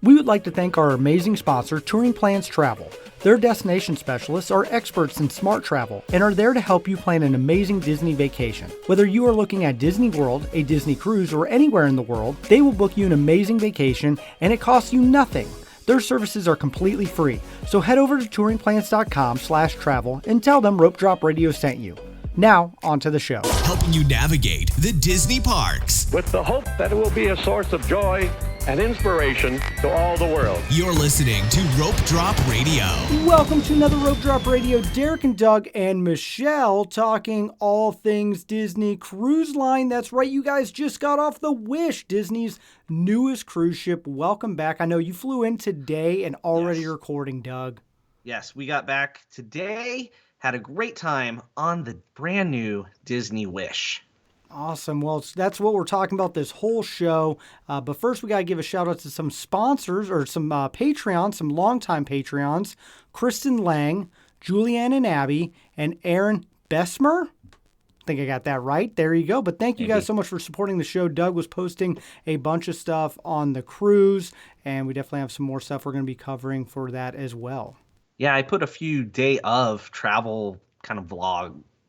We would like to thank our amazing sponsor, Touring Plans Travel. Their destination specialists are experts in smart travel and are there to help you plan an amazing Disney vacation. Whether you are looking at Disney World, a Disney cruise, or anywhere in the world, they will book you an amazing vacation and it costs you nothing. Their services are completely free, so head over to touringplans.com/travel and tell them Rope Drop Radio sent you. Now, on to the show. Helping you navigate the Disney parks. With the hope that it will be a source of joy and inspiration to all the world. You're listening to Rope Drop Radio. Welcome to another Rope Drop Radio. Derek and Doug and Michelle talking all things Disney Cruise Line. That's right, you guys just got off the Wish, Disney's newest cruise ship. Welcome back. I know you flew in today and already recording, Doug. Yes, we got back today. Had a great time on the brand new Disney Wish. Awesome. Well, that's what we're talking about this whole show. But first, we got to give a shout out to some sponsors or some Patreons, some longtime Patreons. Kristen Lang, Julianne and Abby, and Aaron Besmer. I think I got that right. There you go. But thank you guys so much for supporting the show. Doug was posting a bunch of stuff on the cruise, and we definitely have some more stuff we're going to be covering for that as well. Yeah, I put a few day of travel kind of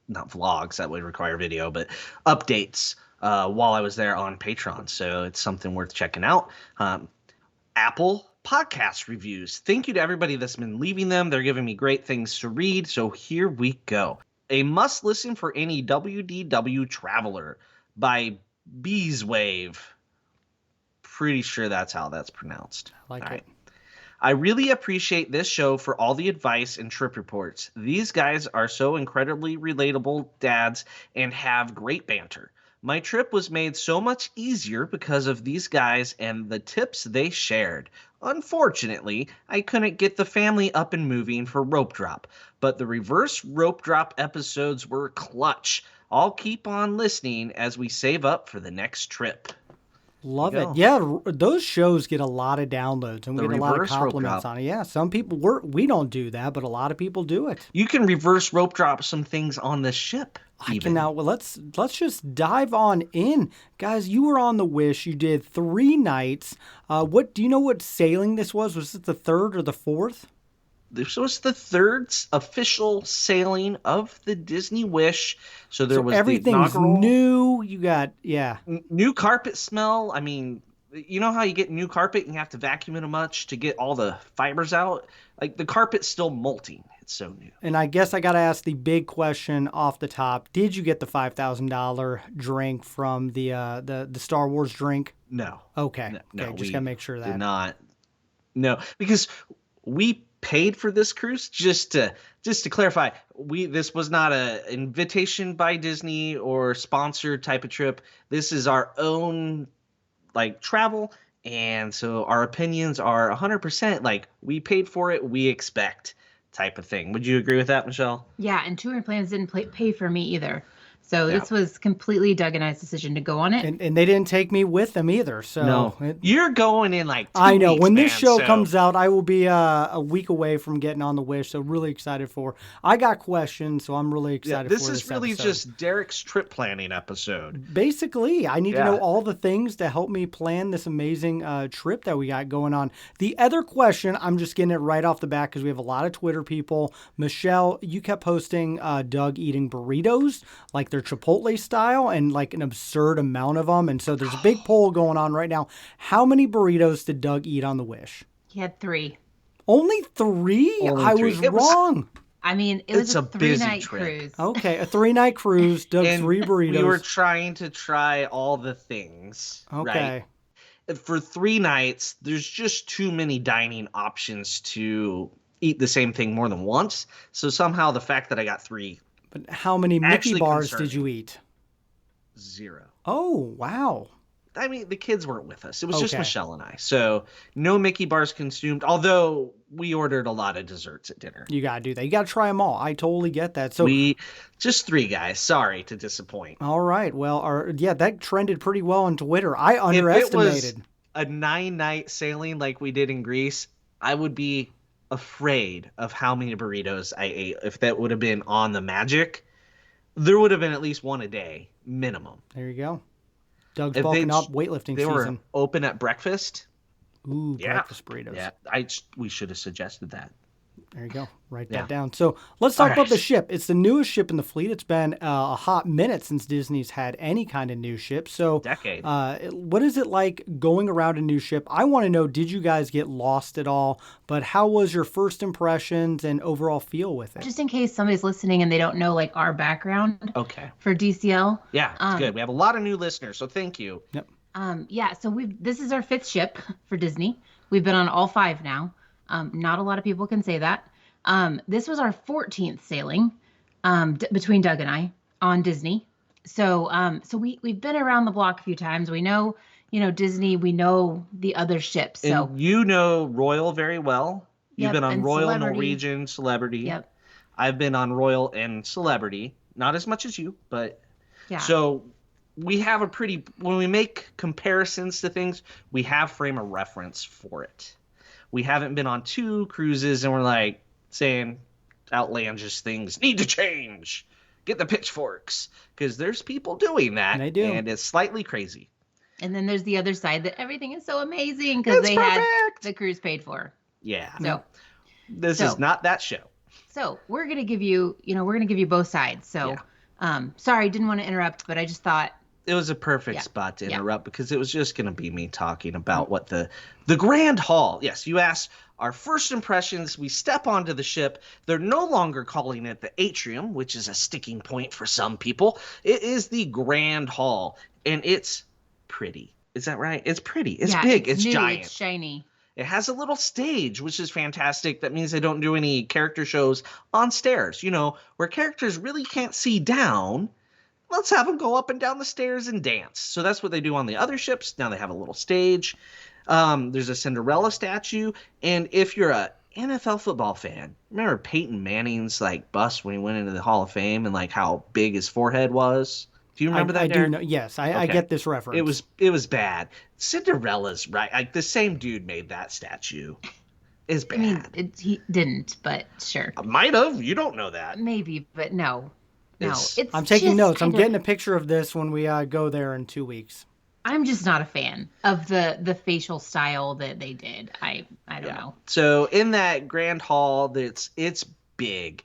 not vlogs, that would require video, but updates while I was there on Patreon. So it's something worth checking out. Apple podcast reviews. Thank you to everybody that's been leaving them. They're giving me great things to read. So here we go. A must listen for any WDW traveler by Beeswave. Pretty sure that's how that's pronounced. I like it. I really appreciate this show for all the advice and trip reports. These guys are so incredibly relatable dads and have great banter. My trip was made so much easier because of these guys and the tips they shared. Unfortunately, I couldn't get the family up and moving for Rope Drop, but the reverse Rope Drop episodes were clutch. I'll keep on listening as we save up for the next trip. Love it. Yeah, those shows get a lot of downloads, and we get a lot of compliments on it. Yeah, some people, we don't do that, but a lot of people do it. You can reverse rope drop some things on the ship. I can now. Well, let's just dive on in, guys. You were on the Wish. You did 3 nights. What do you know? What sailing this was? Was it the 3rd or the 4th? This was the 3rd official sailing of the Disney Wish. So was everything's the inaugural new. You got new carpet smell. I mean, you know how you get new carpet and you have to vacuum it a much to get all the fibers out? Like the carpet's still molting. It's so new. And I guess I got to ask the big question off the top. Did you get the $5,000 drink from the Star Wars drink? No. Okay. No, just got to make sure that. Did not. No, because we paid for this cruise. Just to clarify, this was not a invitation by Disney or sponsored type of trip. This is our own travel, and so our opinions are 100% we paid for it, we expect type of thing. Would you agree with that, Michelle? Yeah, and Touring Plans didn't pay for me either. So this was completely Doug and I's decision to go on it. And they didn't take me with them either. So no. You're going in 2 I know. weeks, when this show comes out, I will be a week away from getting on the Wish. So really excited for. I got questions, so I'm really excited for this is really episode. Just Derek's trip planning episode. Basically, I need to know all the things to help me plan this amazing trip that we got going on. The other question, I'm just getting it right off the bat because we have a lot of Twitter people. Michelle, you kept posting Doug eating burritos, like they're Chipotle style, and an absurd amount of them. And so there's a big poll going on right now. How many burritos did Doug eat on the Wish? He had 3. Only 3? I was wrong. I mean, it was a 3-night cruise. Okay, a 3-night cruise, Doug, 3 burritos. We were trying to try all the things. Okay. Right? For 3 nights, there's just too many dining options to eat the same thing more than once. So somehow the fact that I got 3. But how many Mickey bars did you eat? 0. Oh, wow. I mean, the kids weren't with us. It was just Michelle and I. So no Mickey bars consumed, although we ordered a lot of desserts at dinner. You got to do that. You got to try them all. I totally get that. So just 3 guys. Sorry to disappoint. All right. Well, that trended pretty well on Twitter. I underestimated. If it was a 9-night sailing like we did in Greece, I would be afraid of how many burritos I ate. If that would have been on the Magic, there would have been at least 1 a day minimum. There you go. Doug's bulking up weightlifting season. They were open at breakfast. Ooh, Yeah. breakfast burritos. Yeah, we should have suggested that. There you go. Write Yeah. that down. So let's talk about the Alright. ship. It's the newest ship in the fleet. It's been a hot minute since Disney's had any kind of new ship. So, Decade. what is it like going around a new ship? I want to know, did you guys get lost at all? But how was your first impressions and overall feel with it? Just in case somebody's listening and they don't know like our background Okay. for DCL. Yeah, it's good. We have a lot of new listeners, so thank you. Yep. Yeah, so this is our 5th ship for Disney. We've been on all 5 now. Not a lot of people can say that. This was our 14th sailing between Doug and I on Disney. So we've been around the block a few times. We know, Disney. We know the other ships. So And you know Royal very well. You've Yep, been on and Royal, Celebrity. Norwegian, Celebrity. Yep. I've been on Royal and Celebrity. Not as much as you, but Yeah. so we have when we make comparisons to things, we have frame of reference for it. We haven't been on 2 cruises and we're like saying outlandish things need to change. Get the pitchforks, because there's people doing that. They do. And it's slightly crazy. And then there's the other side that everything is so amazing because It's they had perfect. the cruise paid for. Yeah. So This So- is not that show. So we're gonna give you, both sides. So, sorry, didn't want to interrupt, but I just thought, It was a perfect Yeah. spot to Yeah. interrupt because it was just going to be me talking about what the Grand Hall. Yes, you asked our first impressions. We step onto the ship. They're no longer calling it the atrium, which is a sticking point for some people. It is the Grand Hall, and it's pretty. Is that right? It's pretty. It's yeah, big. It's new, giant. it's shiny. It has a little stage, which is fantastic. That means they don't do any character shows on stairs. Where characters really can't see down. Let's have them go up and down the stairs and dance. So that's what they do on the other ships. Now they have a little stage. There's a Cinderella statue. And if you're a NFL football fan, remember Peyton Manning's bust when he went into the Hall of Fame and how big his forehead was? Do you remember that? I do Derek? know. Yes, I Okay. get this reference. It was bad. Cinderella's right. The same dude made that statue. Is bad. I mean, he didn't, but sure, Might have. You don't know that. maybe, but no. It's- It's I'm taking just notes. I'm kind of- getting a picture of this when we go there in 2 weeks. I'm just not a fan of the facial style that they did. I don't know. So in that Grand Hall, it's big,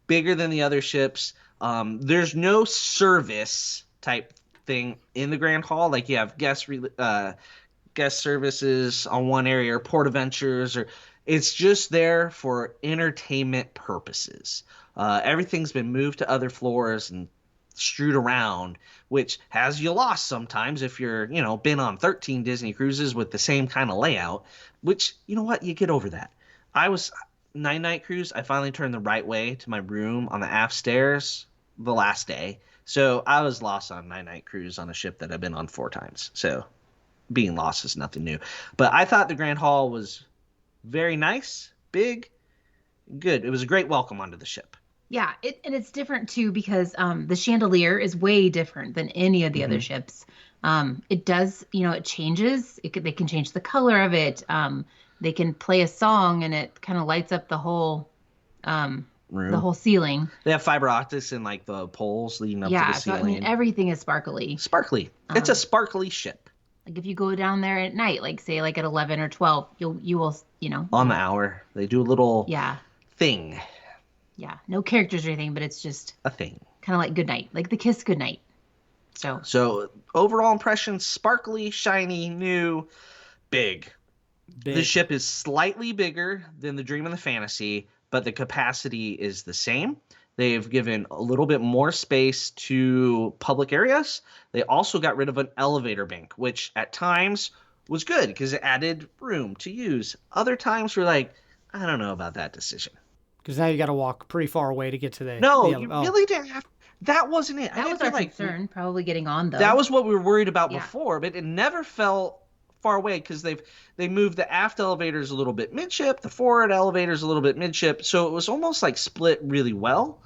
bigger than the other ships. There's no service type thing in the Grand Hall. You have guest services on one area or port adventures, or it's just there for entertainment purposes. Everything's been moved to other floors and strewed around, which has you lost sometimes if you're, been on 13 Disney cruises with the same kind of layout, which, you know what, you get over that. I was 9-night cruise. I finally turned the right way to my room on the aft stairs the last day. So I was lost on a 9-night cruise on a ship that I've been on 4 times. So being lost is nothing new. But I thought the Grand Hall was very nice, big, good. It was a great welcome onto the ship. Yeah, and it's different too because the chandelier is way different than any of the other ships. It does, it changes. They can change the color of it. They can play a song and it kind of lights up the whole Room. the whole ceiling. They have fiber optics in the poles leading up to Yeah, the so I ceiling. mean everything is sparkly. Sparkly. It's a sparkly ship. If you go down there at night, say at 11 or 12, you will, On the hour. They do a little yeah, thing. yeah, no characters or anything, but it's just A thing. kind of like goodnight, like the kiss goodnight. So overall impression, sparkly, shiny, new, big. Big. The ship is slightly bigger than the Dream and the Fantasy, but the capacity is the same. They've given a little bit more space to public areas. They also got rid of an elevator bank, which at times was good because it added room to use. Other times we're like, I don't know about that decision. Because now you got to walk pretty far away to get to the. No, the you oh. really didn't have. That wasn't it. I That didn't was feel our concern, probably getting on though. That was what we were worried about Yeah. before, but it never felt far away because they moved the aft elevators a little bit midship, the forward elevators a little bit midship, so it was almost split really well.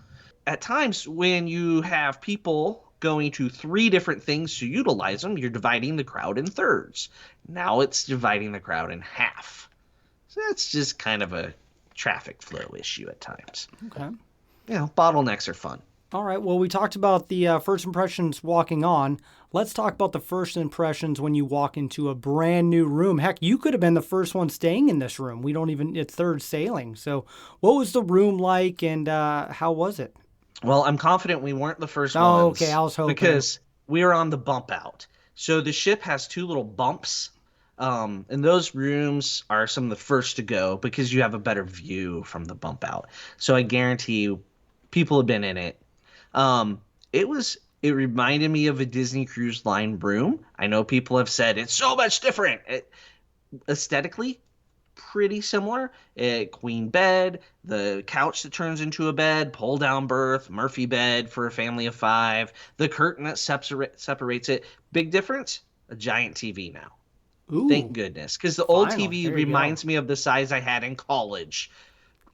At times when you have people going to 3 different things to utilize them, you're dividing the crowd in thirds. Now it's dividing the crowd in half. So that's just kind of a traffic flow issue at times. Okay. Bottlenecks are fun. All right. Well, we talked about the first impressions walking on. Let's talk about the first impressions when you walk into a brand new room. Heck, you could have been the first one staying in this room. We don't even, it's third sailing. So, what was the room like and how was it? Well, I'm confident we weren't the first Oh, ones. okay. I was hoping. Because we were on the bump out. So the ship has two little bumps. And those rooms are some of the first to go because you have a better view from the bump out. So I guarantee you, people have been in it. It reminded me of a Disney Cruise Line room. I know people have said it's so much different. Aesthetically, pretty similar. Queen bed, the couch that turns into a bed, pull down berth, Murphy bed for a family of 5, the curtain that separates it. Big difference, a giant TV now. Ooh, Thank goodness, because the old finally. TV There you reminds go. me of the size I had in college.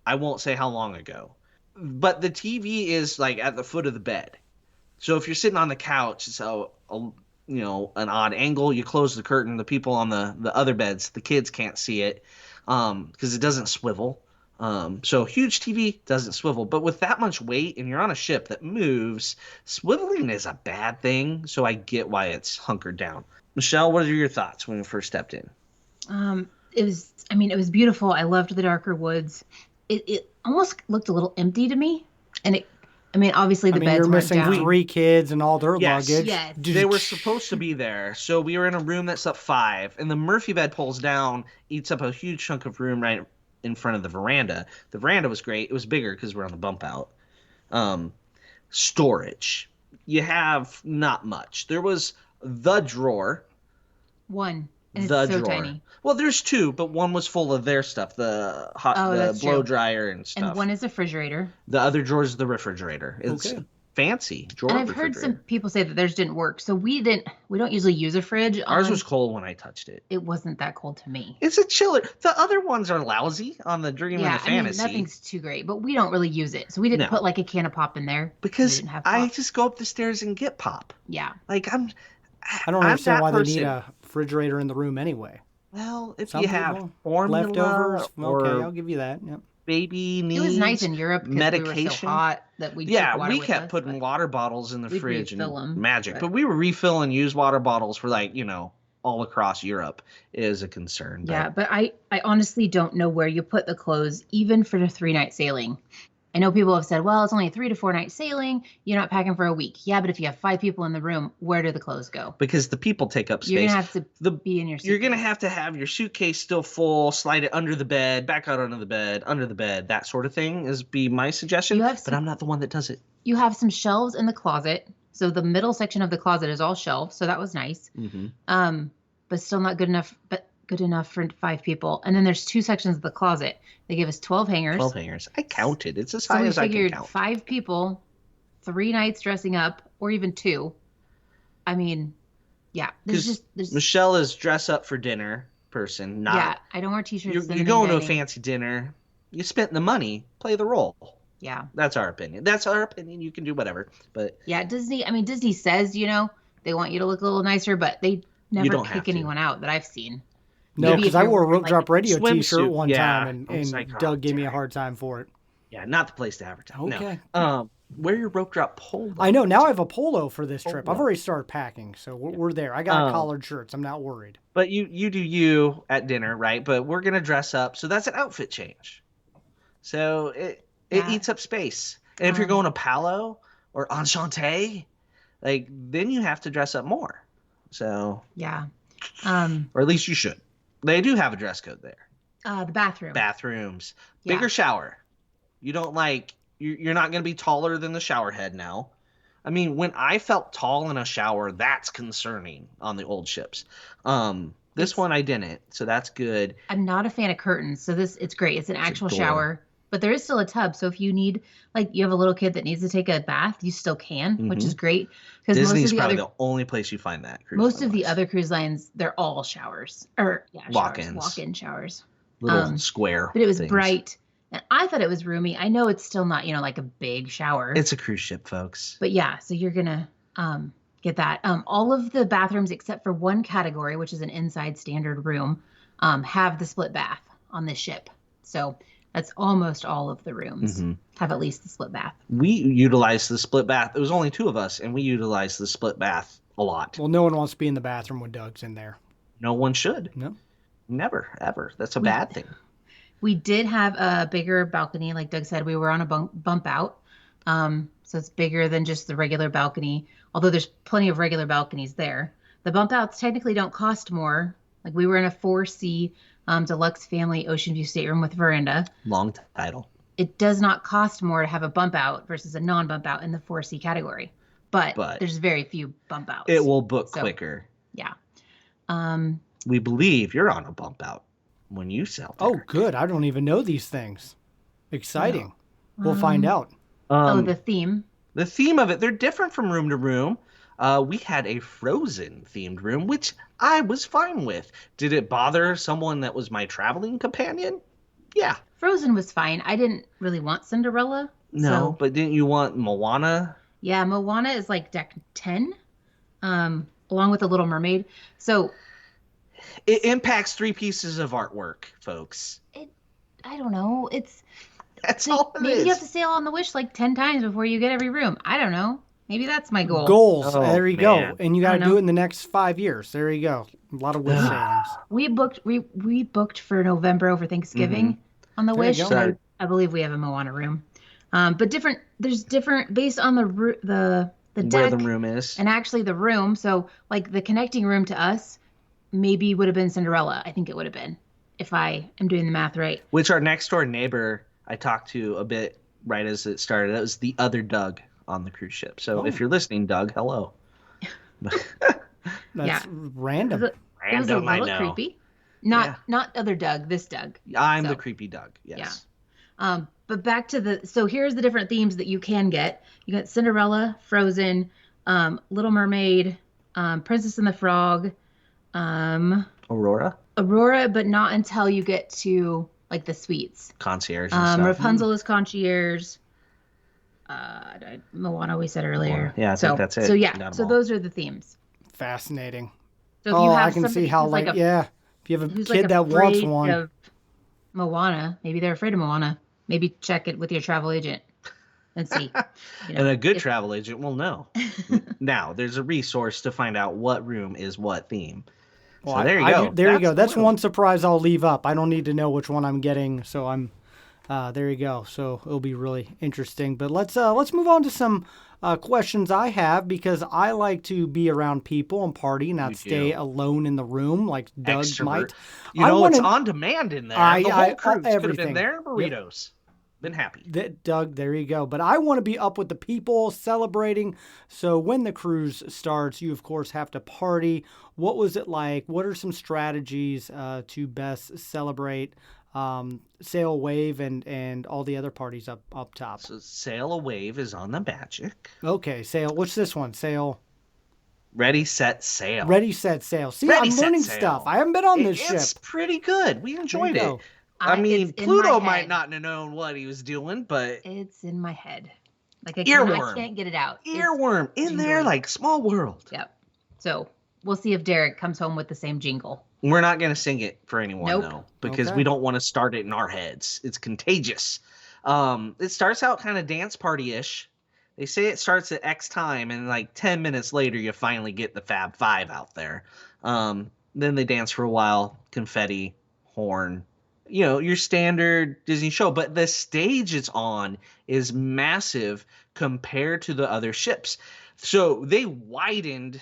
I won't say how long ago. But the TV is like at the foot of the bed. So if you're sitting on the couch, it's an odd angle. You close the curtain. The people on the other beds, the kids can't see it because it doesn't swivel. So huge TV doesn't swivel. But with that much weight and you're on a ship that moves, swiveling is a bad thing. So I get why it's hunkered down. Michelle, what are your thoughts when you first stepped in? It was beautiful. I loved the darker woods. It almost looked a little empty to me. And obviously the beds you're weren't missing down. 3 kids and all their Yes. luggage. Yes. They were supposed to be there. So we were in a room that's up 5, and the Murphy bed pulls down, eats up a huge chunk of room right in front of the veranda. The veranda was great. It was bigger because we're on the bump out. Storage. You have not much. There was the drawer. One. And The it's so drawer. tiny. Well, there's 2, but one was full of their stuff, the that's blow true. dryer and stuff. And one is a refrigerator. The other drawer is the refrigerator. It's Okay. fancy drawer. And I've heard some people say that theirs didn't work. So we don't usually use a fridge. Ours was cold when I touched it. It wasn't that cold to me. It's a chiller. The other ones are lousy on the Dream and the Fantasy. Nothing's too great, but we don't really use it. So we didn't No. put like a can of pop in there. Because we didn't have I pop. just go up the stairs and get pop. Yeah. Like I don't I'm understand that why they person. need a refrigerator in the room anyway. Well, if Some you have people, formula leftovers. or Okay, I'll give you that. Yep. baby needs It was nice in Europe because we were so medication. hot that we Yeah, took water we with kept us, putting but water bottles in the we'd fridge and refill 'em, magic. but- But we were refilling used water bottles for all across Europe is a concern. Yeah, but I honestly don't know where you put the clothes, even for the 3-night sailing. I know people have said, well, it's only a 3 to 4 night sailing. You're not packing for a week. Yeah, but if you have 5 people in the room, where do the clothes go? Because the people take up space. You're gonna have to The- be in your suitcase. You're going to have your suitcase still full, slide it under the bed, back out under the bed, that sort of thing is be my suggestion. You have But some- I'm not the one that does it. You have some shelves in the closet. So the middle section of the closet is all shelves. So that was nice. Mm-hmm. But still not good enough, but good enough for 5 people. And then there's 2 sections of the closet. They gave us 12 hangers. 12 hangers. I counted. It's as So high we as I can figured count. 5 people, 3 nights dressing up, or even 2. I mean, yeah. There's Michelle is dress up for dinner person, not yeah. I don't wear t-shirts. you're going to a fancy dinner. You spent the money, play the role. Yeah. That's our opinion. You can do whatever. But Yeah. Disney says, they want you to look a little nicer, but they never don't have kick to. anyone out that I've seen. No, Maybe because if I you're wore a wearing, Rope Drop Radio swimsuit, T-shirt one yeah. time, I was and like, Doug gave me a damn. hard time for it. yeah, not the place to advertise. Okay. No. Wear your rope drop polo. I know. Now I have a polo for this trip. I've Polo. already started packing, so we're there. I got Um, collared shirts. I'm not worried. But you do you at dinner, right? But we're gonna dress up, so that's an outfit change. So it Yeah. eats up space. And if you're going to Palo or Enchante, then you have to dress up more. So, Yeah. or at least you should. They do have a dress code there. The bathroom. Bathrooms, Yeah. bigger shower. You don't you're not gonna be taller than the shower head now. I mean, when I felt tall in a shower, that's concerning on the old ships. This one I didn't, so that's good. I'm not a fan of curtains, so it's great. It's an actual door. shower, but there is still a tub. So if you need, you have a little kid that needs to take a bath, you still can, which is great. Because Disney's probably the only place you find that. most of the other cruise lines, they're all showers or Walk-ins. walk-in showers. little square. But it was things. bright, and I thought it was roomy. I know it's still not, like a big shower. It's a cruise ship, folks. But yeah, so you're gonna get that. All of the bathrooms except for one category, which is an inside standard room, have the split bath on this ship. So That's almost all of the rooms Mm-hmm. have at least the split bath. We utilized the split bath. It was only 2 of us, and we utilized the split bath a lot. Well, no one wants to be in the bathroom when Doug's in there. No one should. No. Never, ever. That's a bad thing. We did have a bigger balcony. Like Doug said, we were on a bump out. So it's bigger than just the regular balcony, although there's plenty of regular balconies there. The bump outs technically don't cost more. Like we were in a 4C deluxe family ocean view stateroom with veranda. Long title. It does not cost more to have a bump out versus a non-bump out in the 4C category. But there's very few bump outs. It will book quicker. Yeah. We believe you're on a bump out when you sell. Oh, good. I don't even know these things. Exciting. We'll find out. The theme. The theme of it, they're different from room to room. We had a Frozen themed room, which I was fine with. Did it bother someone that was my traveling companion? Yeah. Frozen was fine. I didn't really want Cinderella. No, but didn't you want Moana? Yeah, Moana is like deck 10, along with The Little Mermaid. So it impacts 3 pieces of artwork, folks. I don't know. That's all it maybe is. you have to sail on the Wish like 10 times before you get every room. I don't know. Maybe that's my goal. Goals. Oh, there you man. go. And you got to do it in the next 5 years. There you go. A lot of wish sailings. We booked for November over Thanksgiving on the There you Wish. go. And I believe we have a Moana room. But there's different based on the deck Where the room is. and actually the room. So like the connecting room to us maybe would have been Cinderella. I think it would have been if I am doing the math right. Which our next door neighbor I talked to a bit right as it started. That was the other Doug on the cruise ship. So if you're listening, Doug, hello. That's random. It was a Random, I little know. creepy. Not other Doug, this Doug. I'm So, the creepy Doug. Yes. Yeah. But back to so here's the different themes that you can get. You got Cinderella, Frozen, Little Mermaid, Princess and the Frog, Aurora? Aurora, but not until you get to like the suites. Concierge and stuff. Rapunzel is concierge. Moana we said earlier. Yeah, I think that's it. So You yeah, got 'em so all. those are the themes. Fascinating. So if you have I can see somebody how who's like, a- yeah. If you have a who's kid like that wants afraid one. of Moana, maybe they're afraid of Moana. Maybe check it with your travel agent and see. You know, And a good if- travel agent will know. Now, there's a resource to find out what room is what theme. Well, So there you I go. do- there you go. That's cool. one surprise I'll leave up. I don't need to know which one I'm getting, so I'm. There you go. So it'll be really interesting. But let's move on to some questions I have because I like to be around people and party, not You stay do. alone in the room like Doug Extrovert. might. You I know, it's wanna- on demand in there. I- the whole I- cruise could have everything. been there. Yep. Burritos. Been happy. Doug, there you go. But I want to be up with the people celebrating. So when the cruise starts, you of course have to party. What was it like? What are some strategies to best celebrate Sail Wave and all the other parties up top? So Sail a Wave is on the Magic. Okay, Sail. What's this one? Sail. Ready, set, sail. Ready, set, sail. See, Ready, I'm set, learning sail. stuff. I haven't been on this It's ship. pretty good. We enjoyed There you it. go. I mean, it's in Pluto my might head. not have known what he was doing, but It's in my head. Like I Earworm. can't get it out. It's earworm in there jingly. like small world. Yep. So we'll see if Derek comes home with the same jingle. We're not going to sing it for anyone, Nope. though, because Okay. we don't want to start it in our heads. It's contagious. It starts out kind of dance party-ish. They say it starts at X time, and like 10 minutes later, you finally get the Fab Five out there. Then they dance for a while, confetti, horn, you know, your standard Disney show. But the stage it's on is massive compared to the other ships. So they widened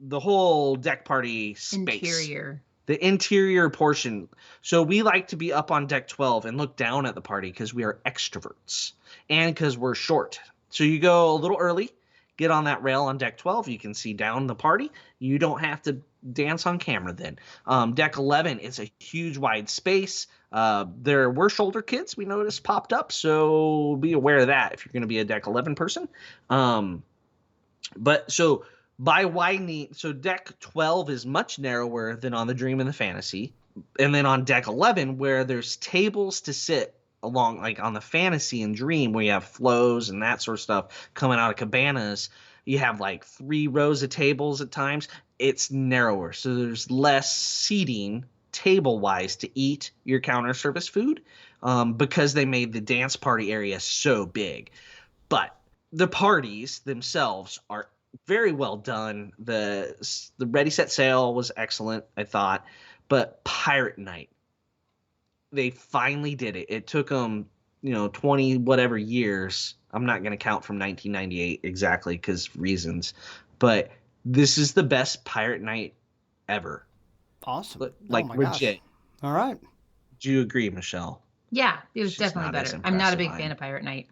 the whole deck party space. Interior. The interior portion. So we like to be up on deck 12 and look down at the party because we are extroverts and because we're short. So you go a little early, get on that rail on deck 12. You can see down the party. You don't have to dance on camera then. Deck 11 is a huge wide space. There were shoulder kids we noticed popped up. So be aware of that if you're going to be a deck 11 person. But so by widening, so deck 12 is much narrower than on the Dream and the Fantasy. And then on deck 11, where there's tables to sit along, like on the Fantasy and Dream, where you have flows and that sort of stuff coming out of cabanas, you have like 3 rows of tables at times. It's narrower, so there's less seating table-wise to eat your counter service food because they made the dance party area so big. But the parties themselves are very well done. The Ready Set Sail was excellent, I thought. But Pirate Night, they finally did it. It took them, 20 whatever years. I'm not going to count from 1998 exactly because reasons. But this is the best Pirate Night ever. Awesome. Like, oh my legit. Gosh. All right. Do you agree, Michelle? Yeah, it was She's definitely not as better. I'm not a big impressive. fan of Pirate Night.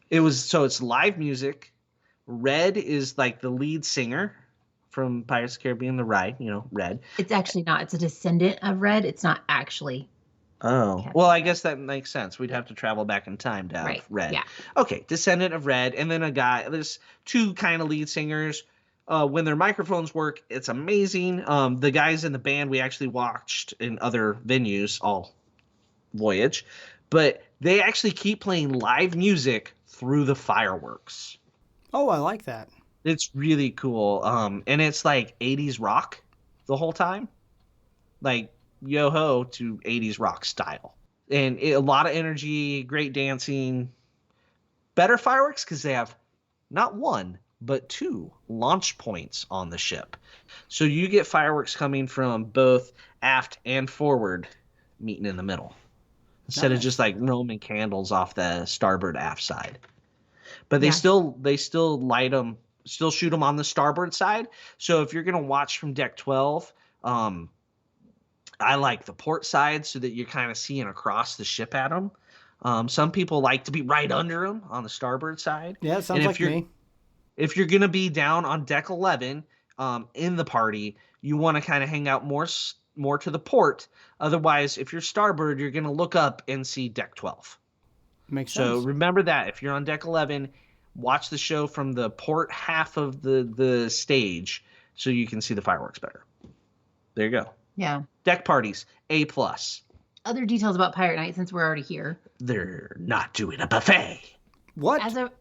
It's live music. Red is like the lead singer from Pirates of the Caribbean, the ride, Red. It's actually not. It's a descendant of Red. It's not actually. Oh, Captain well, I guess that makes sense. We'd have to travel back in time to have Right, Red. yeah. Okay, descendant of Red, and then there's two kind of lead singers. When their microphones work, it's amazing. The guys in the band we actually watched in other venues all voyage, but they actually keep playing live music through the fireworks. Oh, I like that. It's really cool. And it's like 80s rock the whole time. Like yo-ho to 80s rock style. And a lot of energy, great dancing. Better fireworks because they have not one, but 2 launch points on the ship. So you get fireworks coming from both aft and forward, meeting in the middle. Instead of just like Roman candles off the starboard aft side. But they still light them, still shoot them on the starboard side. So if you're going to watch from deck 12, I like the port side so that you're kind of seeing across the ship at them. Some people like to be right under them on the starboard side. Yeah, it sounds like me. If you're going to be down on deck 11 in the party, you want to kind of hang out more to the port. Otherwise, if you're starboard, you're going to look up and see deck 12. Makes sense. So remember that. If you're on deck 11, watch the show from the port half of the stage so you can see the fireworks better. There you go. Yeah. Deck parties, A+. Other details about Pirate Night since we're already here. They're not doing a buffet. What? As of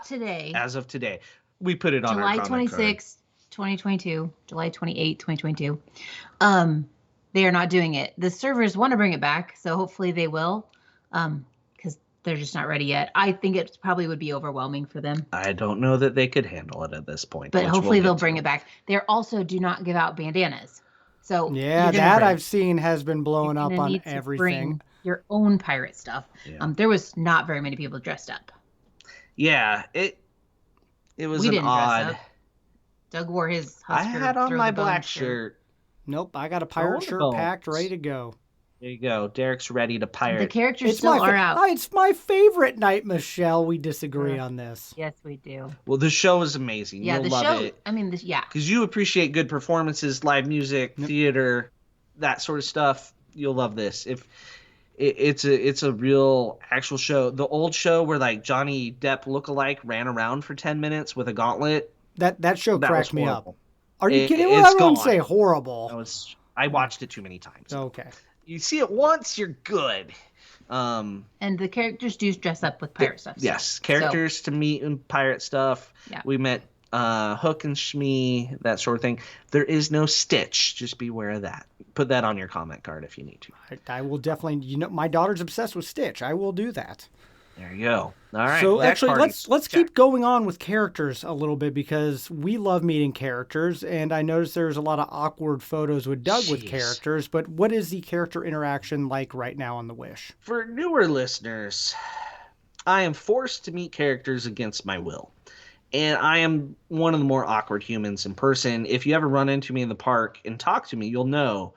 today. As of today. We put it on July our comment 26th, 2022. July 28th, 2022. They are not doing it. The servers want to bring it back, so hopefully they will. Because they're just not ready yet. I think it probably would be overwhelming for them. I don't know that they could handle it at this point. But hopefully they'll bring it back. They also do not give out bandanas. So yeah, that I've seen has been blowing up on need to everything. bring your own pirate stuff. Yeah. There was not very many people dressed up. Yeah, it was We an didn't odd. dress up. Doug wore his I Husker had on throw my the bone black shirt. Nope, I got a pirate shirt bones. packed, ready to go. There you go. Derek's ready to pirate. The characters still are out. It's my favorite night, Michelle. We disagree on this. Yes, we do. Well, the show is amazing. Yeah, You'll the love show. it. I mean, Because you appreciate good performances, live music, theater, that sort of stuff. You'll love this. If it's a real actual show. The old show where like Johnny Depp lookalike ran around for 10 minutes with a gauntlet. That show That cracked was me horrible. up. Are you kidding? It's Well, I wouldn't gone. say horrible. I watched it too many times. Okay. You see it once, you're good. And the characters do dress up with pirate stuff. Yes, characters to meet in pirate stuff. Yeah. We met Hook and Shmee, that sort of thing. There is no Stitch. Just beware of that. Put that on your comment card if you need to. I will definitely. My daughter's obsessed with Stitch. I will do that. There you go. All right. So Black actually, parties. let's Check. keep going on with characters a little bit because we love meeting characters, and I noticed there's a lot of awkward photos with Doug with Jeez. characters. But what is the character interaction like right now on the Wish? For newer listeners, I am forced to meet characters against my will. And I am one of the more awkward humans in person. If you ever run into me in the park and talk to me, you'll know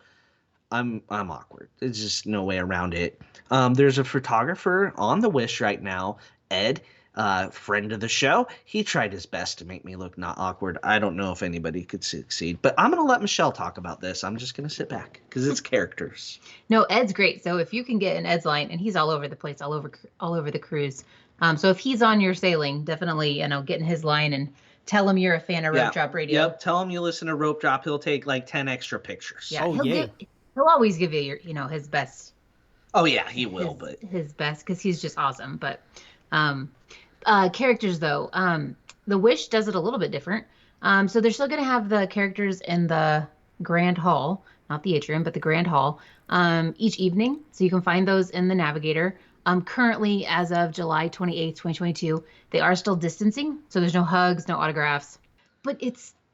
I'm awkward. There's just no way around it. There's a photographer on the Wish right now, Ed, friend of the show. He tried his best to make me look not awkward. I don't know if anybody could succeed, but I'm going to let Michelle talk about this. I'm just going to sit back because it's characters. No, Ed's great. So if you can get in Ed's line, and he's all over the place, all over the cruise. So if he's on your sailing, definitely, get in his line and tell him you're a fan of Rope Drop Radio. Yep. Tell him you listen to Rope Drop. He'll take like 10 extra pictures. Yeah, Oh, he'll always give you his best. Oh yeah, he will. But his best because he's just awesome. But characters though, the Wish does it a little bit different. So they're still gonna have the characters in the Grand Hall, not the atrium, but the Grand Hall, each evening. So you can find those in the Navigator. Currently, as of July 28th, 2022, they are still distancing. So there's no hugs, no autographs. But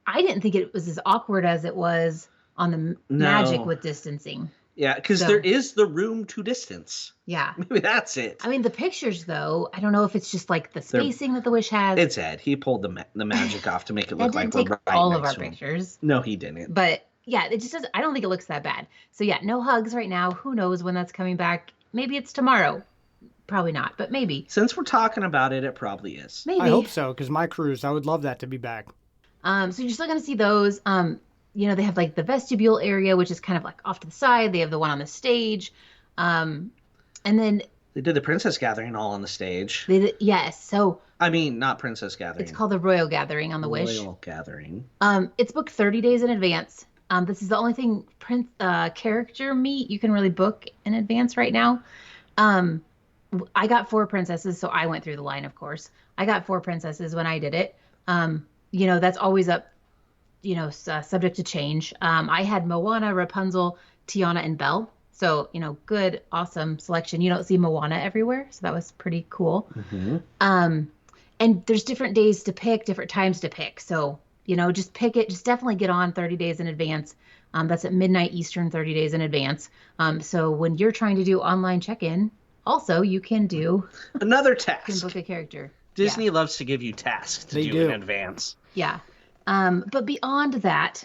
I didn't think it was as awkward as it was on the Magic with distancing. Yeah, because there is the room to distance. Yeah. Maybe that's it. I mean, the pictures, though, I don't know if it's just like the spacing that the Wish has. It's Ed. He pulled the magic off to make it look like we're right all of next our to him. pictures. No, he didn't. But yeah, it just doesn't. I don't think it looks that bad. So yeah, no hugs right now. Who knows when that's coming back? Maybe it's tomorrow. Probably not, but maybe. Since we're talking about it, it probably is. Maybe. I hope so, because my cruise, I would love that to be back. So you're still gonna see those. They have like the vestibule area, which is kind of like off to the side. They have the one on the stage, and then they did the Princess Gathering all on the stage. Yes. So I mean, not Princess Gathering. It's called the Royal Gathering on the Wish. Royal Gathering. It's booked 30 days in advance. This is the only thing character meet you can really book in advance right now. I got 4 princesses, so I went through the line, of course. I got 4 princesses when I did it. That's always up, subject to change. I had Moana, Rapunzel, Tiana, and Belle. So, good, awesome selection. You don't see Moana everywhere, so that was pretty cool. Mm-hmm. And there's different days to pick, different times to pick. So, just pick it. Just definitely get on 30 days in advance. That's at midnight Eastern, 30 days in advance. So when you're trying to do online check-in, also you can do another task. You can book a character. Disney loves to give you tasks to do in advance. Yeah. But beyond that,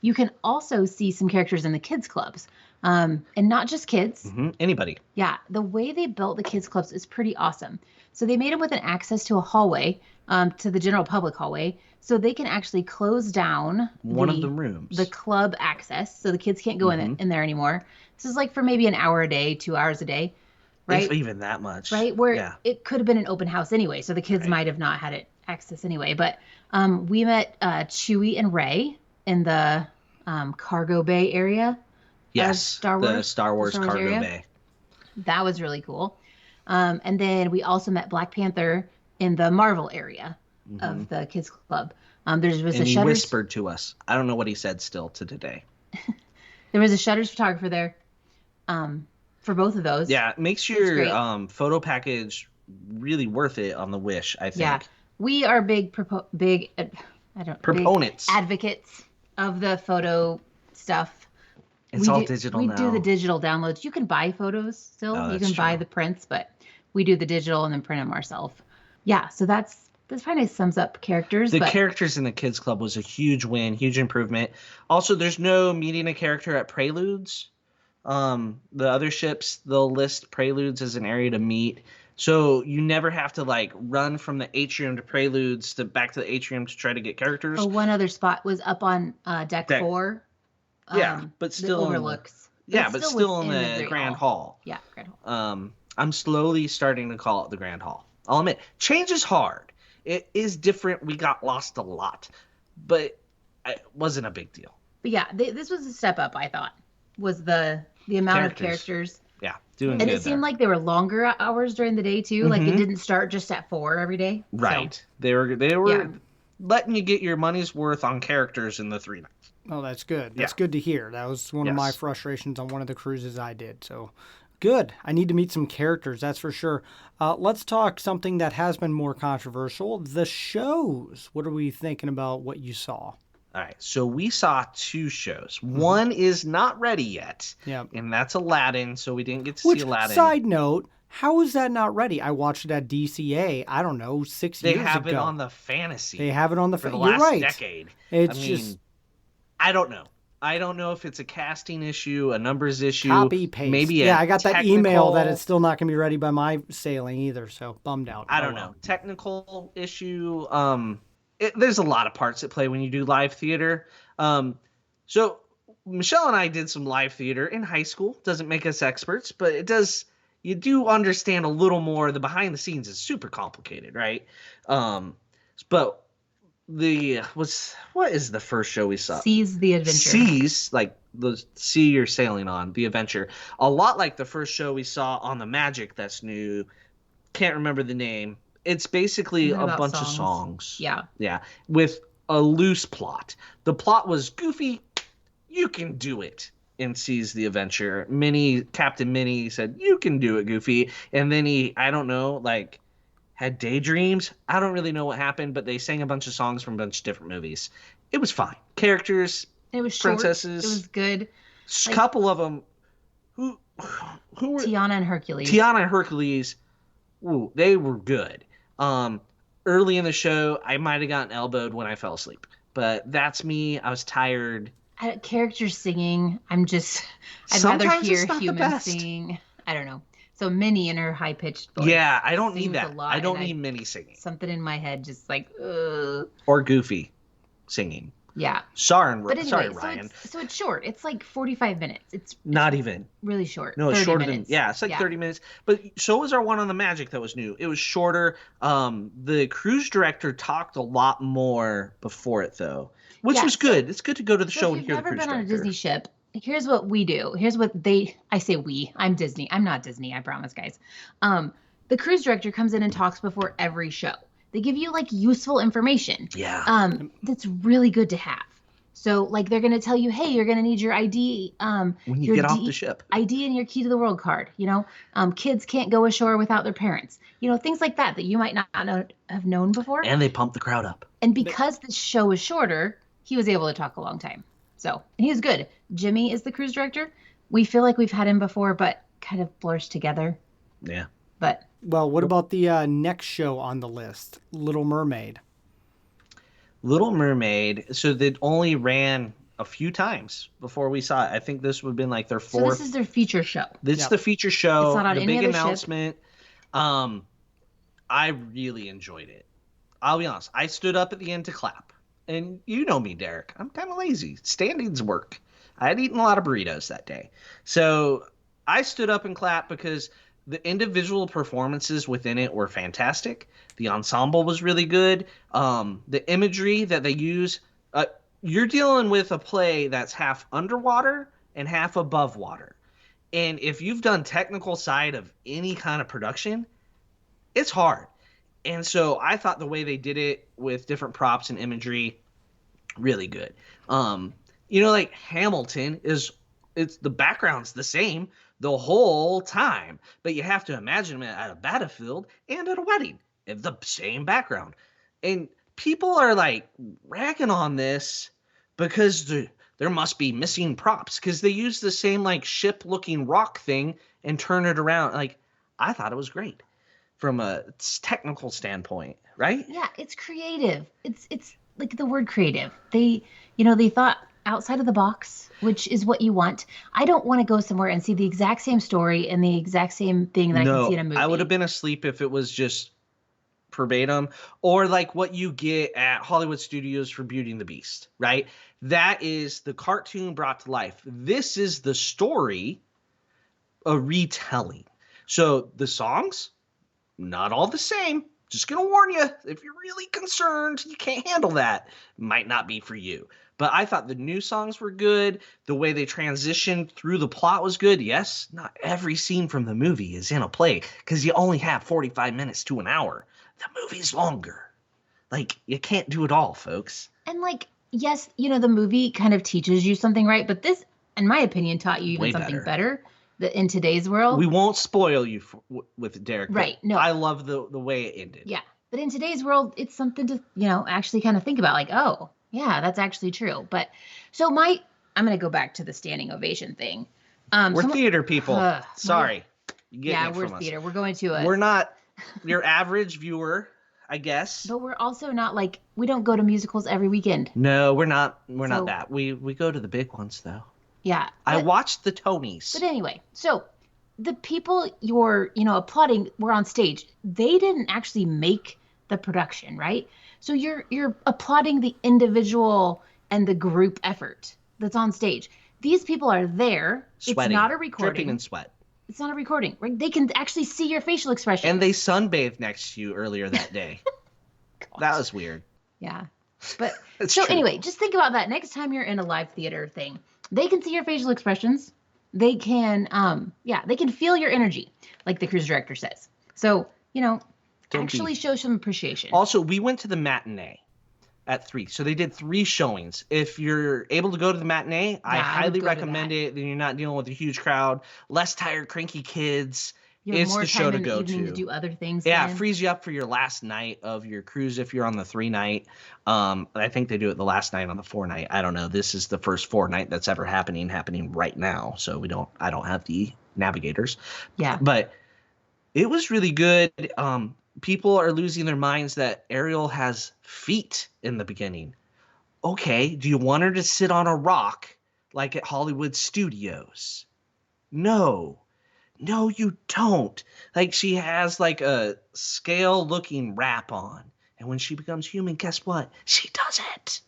you can also see some characters in the kids clubs. And not just kids. Mm-hmm. Anybody. Yeah. The way they built the kids clubs is pretty awesome. So they made them with an access to a hallway, to the general public hallway. So they can actually close down one of the rooms, the club access. So the kids can't go in there anymore. This is like for maybe an hour a day, 2 hours a day. Right. If even that much. Right. Where it could have been an open house anyway. So the kids might have not had it access anyway. But we met Chewie and Rey in the cargo bay area. Yes, Star Wars, the Star Wars cargo area. bay. That was really cool. And then we also met Black Panther in the Marvel area of the kids club. There was and a he Shutters. whispered to us. I don't know what he said still to today. There was a Shutters photographer there for both of those. Yeah, it makes your photo package really worth it on the Wish, I think. Yeah, we are big proponents, advocates of the photo stuff. It's all digital now. We do the digital downloads. You can buy photos still. You can buy the prints, but we do the digital and then print them ourselves. Yeah, so that's probably sums up characters. The characters in the kids club was a huge win, huge improvement. Also, there's no meeting a character at Preludes. The other ships, they'll list Preludes as an area to meet. So you never have to like run from the atrium to Preludes to back to the atrium to try to get characters. Oh, one other spot was up on deck 4. Yeah, but still overlooks. But still in the Grand Hall. Yeah, Grand Hall. I'm slowly starting to call it the Grand Hall. I'll admit, change is hard. It is different. We got lost a lot, but it wasn't a big deal. But yeah, this was a step up. I thought was the amount of characters. Yeah, doing good. And it seemed like they were longer hours during the day too. Mm-hmm. Like it didn't start just at 4 every day. Right. So, they were letting you get your money's worth on characters in the 3 nights. Oh, that's good. That's good to hear. That was one of my frustrations on one of the cruises I did. So good. I need to meet some characters, that's for sure. Let's talk something that has been more controversial, the shows. What are we thinking about what you saw? All right, so we saw 2 shows. One is not ready yet, and that's Aladdin, so we didn't get to see Aladdin. Side note, how is that not ready? I watched it at DCA, I don't know, 6 years ago. They have it on the Fantasy. They have it on the for the You're last right. decade. I don't know. I don't know if it's a casting issue, a numbers issue. Copy, paste. Maybe I got that email that it's still not going to be ready by my sailing either, so bummed out. I don't know. Technical issue. There's a lot of parts at play when you do live theater. So Michelle and I did some live theater in high school. Doesn't make us experts, but it does. You do understand a little more. The behind the scenes is super complicated, right? But what is the first show we saw? Seas the Adventure. Seas, like the sea you're sailing on, the adventure. A lot like the first show we saw on the Magic that's new. Can't remember the name. It's basically a bunch of songs. Yeah. Yeah. With a loose plot. The plot was goofy, you can do it, and seize the adventure. Captain Minnie said, you can do it, Goofy. And then he, I don't know, like, had daydreams. I don't really know what happened, but they sang a bunch of songs from a bunch of different movies. It was fine. Characters, It was short. princesses. It was good. A couple of them. Who were Tiana and Hercules. Tiana and Hercules? Ooh, they were good. Early in the show, I might have gotten elbowed when I fell asleep, but that's me. I was tired. Characters singing. I'd Sometimes rather hear it's not the humans best. sing. I don't know. So Minnie in her high pitched voice. Yeah, I don't need sings that. a lot, I don't and need Minnie singing something in my head just like, ugh. or Goofy singing. Yeah. Sorry, But anyway, sorry, Ryan. So it's short. It's like 45 minutes. It's Not even. really short. No, it's 30 shorter minutes. than, yeah, it's like 30 minutes. But so was our one on the Magic that was new. It was shorter. The cruise director talked a lot more before it, though, which Yeah, was good. It's good to go to the show if and you've hear the never cruise been on a director. Disney ship, here's what we do. I say we. I'm Disney. I'm not Disney, I promise, guys. The cruise director comes in and talks before every show. They give you like useful information. Yeah. That's really good to have. So like they're going to tell you, hey, you're going to need your ID When you your get off the ship. ID and your key to the world card, kids can't go ashore without their parents, things like that you might not have known before. And they pump the crowd up. And because the show is shorter, he was able to talk a long time. So he was good. Jimmy is the cruise director. We feel like we've had him before, but kind of blurs together. Yeah. But Well, what about the next show on the list, Little Mermaid? Little Mermaid, so they only ran a few times before we saw it. I think this would have been like their so fourth. this is their feature show. This is Yep. the feature show, It's not on the any big other ship. announcement. I really enjoyed it. I'll be honest. I stood up at the end to clap. And you know me, Derek. I'm kind of lazy. Standings work. I had eaten a lot of burritos that day. So I stood up and clapped because the individual performances within it were fantastic. The ensemble was really good. The imagery that they use, you're dealing with a play that's half underwater and half above water. And if you've done technical side of any kind of production, it's hard. And so I thought the way they did it with different props and imagery, really good. Like Hamilton it's the background's the same the whole time, but you have to imagine it at a battlefield and at a wedding. It's the same background. And people are like ragging on this because there must be missing props because they use the same like ship looking rock thing and turn it around. Like, I thought it was great from a technical standpoint, right? Yeah, it's creative. It's like the word creative. They thought outside of the box, which is what you want. I don't want to go somewhere and see the exact same story and the exact same thing that I can see in a movie. I would have been asleep if it was just verbatim, or like what you get at Hollywood Studios for Beauty and the Beast, right? That is the cartoon brought to life. This is the story, a retelling. So the songs, not all the same. Just gonna warn you, if you're really concerned, you can't handle that. Might not be for you. But I thought the new songs were good. The way they transitioned through the plot was good. Yes, not every scene from the movie is in a play because you only have 45 minutes to an hour. The movie's longer. Like, you can't do it all, folks. And like, yes, the movie kind of teaches you something, right? But this, in my opinion, taught you even Way something better. better in today's world. We won't spoil you with Derek. Right, no. I love the way it ended. Yeah. But in today's world, it's something to, actually kind of think about. Like, oh, yeah, that's actually true. But so I'm going to go back to the standing ovation thing. We're theater people. Sorry. We're theater. We're going to We're not your average viewer, I guess. But we're also not like, we don't go to musicals every weekend. No, we're not. We're not that. We go to the big ones, though. Yeah. I watched the Tonys. But anyway, so the people you're, applauding were on stage. They didn't actually make the production, right? So you're applauding the individual and the group effort that's on stage. These people are there. Sweating, it's not a recording. dripping in sweat. It's not a recording, right? They can actually see your facial expression. And they sunbathed next to you earlier that day. That was weird. Yeah. But It's so true. anyway, just think about that next time you're in a live theater thing. They can see your facial expressions. They can they can feel your energy, like the cruise director says. So, Don't actually be- show some appreciation. Also, we went to the matinee. At 3. So they did 3 showings. If you're able to go to the matinee, I I would highly go to recommend that. it. Then you're not dealing with a huge crowd, less tired, cranky kids. You have It's more the show time to in the go evening to to. do other things. Yeah, it then. frees you up for your last night of your cruise if you're on the 3 night. I think they do it the last night on the 4 night. I don't know. This is the first 4 night that's ever happening right now. So I don't have the navigators. Yeah. But it was really good. People are losing their minds that Ariel has feet in the beginning. Okay, do you want her to sit on a rock like at Hollywood Studios? No. No, you don't. Like, she has like a scale looking wrap on. And when she becomes human, guess what? She doesn't.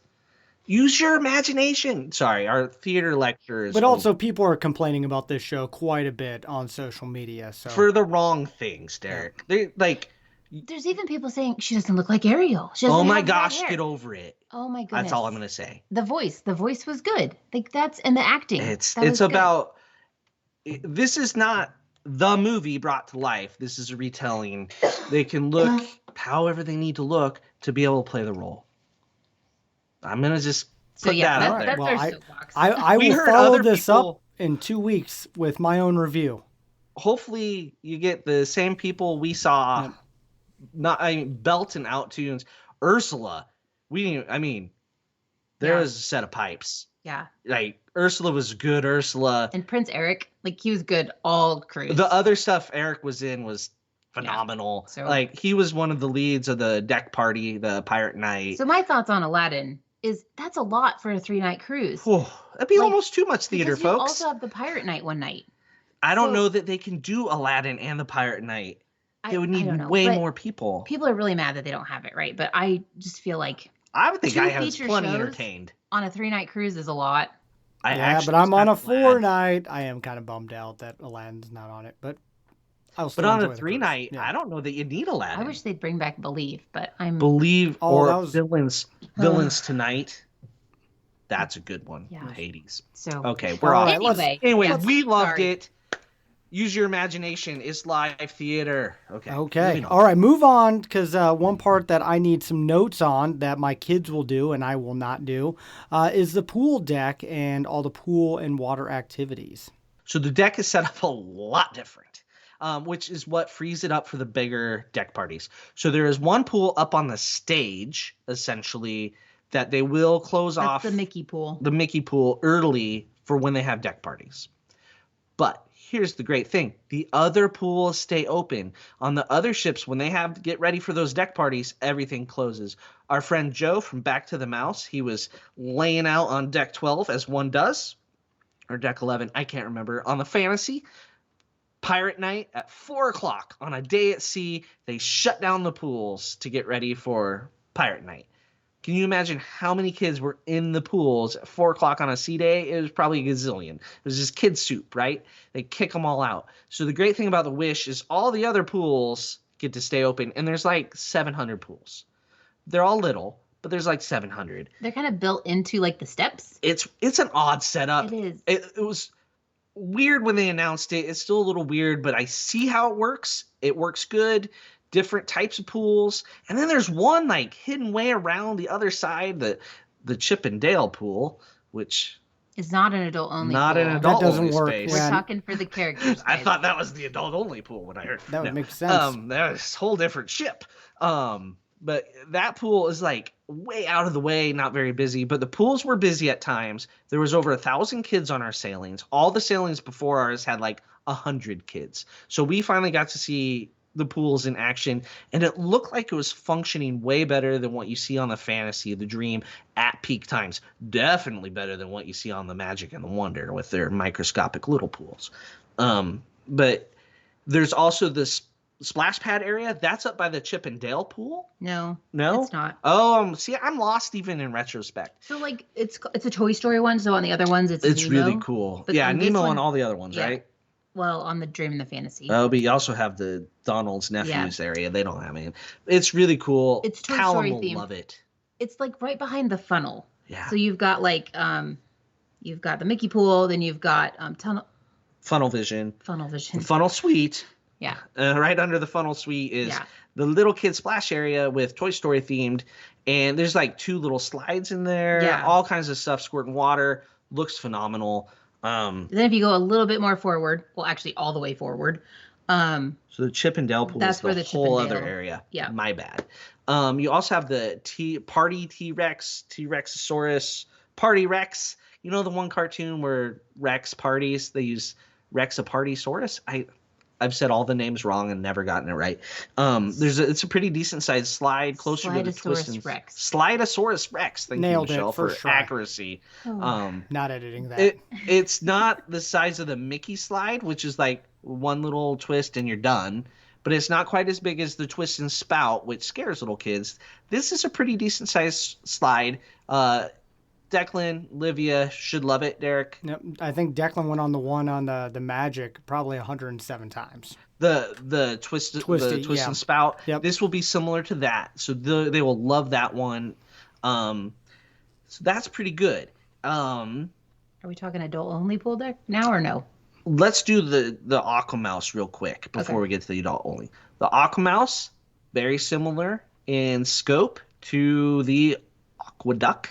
Use your imagination. Sorry, our theater lecture is But also, people are complaining about this show quite a bit on social media. So for the wrong things, Derek. They like, There's even people saying she doesn't look like Ariel. She doesn't oh my have red gosh, hair. get over it. Oh my goodness. That's all I'm gonna say. The voice was good. Like and the acting. It's That was good. about. This is not the movie brought to life. This is a retelling. They can look however they need to look to be able to play the role. I'm gonna just put that out there. That's Well, our I- soapbox. I We will heard follow other this people- up in 2 weeks with my own review. Hopefully, you get the same people we saw. Belton out to Ursula. There Yeah. was a set of pipes. Yeah. Like Ursula was good. Ursula. And Prince Eric, like he was good all cruise. The other stuff Eric was in was phenomenal. So- Like he was one of the leads of the deck party, the pirate night. So my thoughts on Aladdin is that's a lot for a 3-night cruise. Whew, that'd be Like, almost too much theater, Because you folks. also have the pirate night one night. I don't so- know that they can do Aladdin and the pirate night. They would I need don't know, way but more people. People are really mad that they don't have it, right? But I just feel like I would think 2 I was feature plenty shows entertained. on a 3-night cruise is a lot. I Yeah, actually but I'm was on a kinda glad. 4-night. I am kind of bummed out that Aladdin's not on it, but I'll still But on enjoy a the 3 cruise. night, Yeah. I don't know that you need Aladdin. I wish they'd bring back Believe, but I'm Believe Oh, or that was- villains tonight. That's a good one. Yeah. Hades. so Okay, we're All off. right, let's- Anyway, yes, we loved sorry. it. Use your imagination. It's live theater. Okay. Okay. moving on. All right. Move on because one part that I need some notes on that my kids will do and I will not do is the pool deck and all the pool and water activities. So the deck is set up a lot different, which is what frees it up for the bigger deck parties. So there is one pool up on the stage, essentially, that they will close that's off the Mickey pool. the Mickey pool early for when they have deck parties. But here's the great thing. The other pools stay open. On the other ships, when they have to get ready for those deck parties, everything closes. Our friend Joe from Back to the Mouse, he was laying out on deck 12 as one does, or deck 11, I can't remember. On the Fantasy, Pirate Night at 4 o'clock on a day at sea, they shut down the pools to get ready for Pirate Night. Can you imagine how many kids were in the pools at 4 o'clock on a sea day? It was probably a gazillion. It was just kid soup, right? They kick them all out. So the great thing about the Wish is all the other pools get to stay open, and there's like 700 pools. They're all little, but there's like 700. They're kind of built into like the steps. It's an odd setup. It is. It was weird when they announced it. It's still a little weird, but I see how it works. It works good. Different types of pools, and then there's one like hidden way around the other side, the Chip and Dale pool, which It's not an adult only. not pool. an adult doesn't only work, space. We're yeah. talking for the characters. I guys. thought that was the adult only pool when I heard That would no. make sense. That was a whole different ship. But that pool is like way out of the way, not very busy. But the pools were busy at times. There was over 1,000 kids on our sailings. All the sailings before ours had like 100 kids. So we finally got to see the pools in action, and it looked like it was functioning way better than what you see on the Fantasy, the Dream at peak times. Definitely better than what you see on the Magic and the Wonder with their microscopic little pools. But there's also this splash pad area that's up by the Chip and Dale pool. No, No, it's not. Oh, see, I'm lost even in retrospect. So like it's a Toy Story one. So on the other ones, it's It's Nemo. really cool. But Yeah, on this Nemo one- and all the other ones, yeah. right? Well, on the Dream and the Fantasy. Oh, but you also have the Donald's nephews area. They don't have any. It's really cool. It's Toy Callum Story will themed. love it. It's like right behind the funnel. Yeah. So you've got like you've got the Mickey pool, then you've got Funnel Vision, Funnel Vision. Funnel Suite, Yeah. Right under the funnel suite is Yeah. the little kid splash area with Toy Story themed. And there's like 2 little slides in there. Yeah. All kinds of stuff squirting water. Looks phenomenal. Then if you go a little bit more forward, well, actually all the way forward. So the Chip and Dale pool That's is where the the Chip whole and other Dale- area. yeah. My bad. You also have the Party T-Rex, T-Rexosaurus, Party Rex. You know the one cartoon where Rex parties? They use Rexapartysaurus? I've said all the names wrong and never gotten it right. It's a pretty decent sized slide closer to the twist and Rex. Slidosaurus Rex. Thank Nailed you, it, Michelle, for first try. accuracy. Not editing that. It's not the size of the Mickey slide, which is like one little twist and you're done. But it's not quite as big as the twist and spout, which scares little kids. This is a pretty decent sized slide. Declan, Livia should love it. Derek, Yep. I think Declan went on the one on the Magic probably 107 times. the twist Twisted, yeah. and spout. Yep. This will be similar to that, so they will love that one. So that's pretty good. Are we talking adult only pool deck now or no? Let's do the Aqua Mouse real quick before we get to the adult only. The Aqua Mouse, very similar in scope to the Aqua Duck.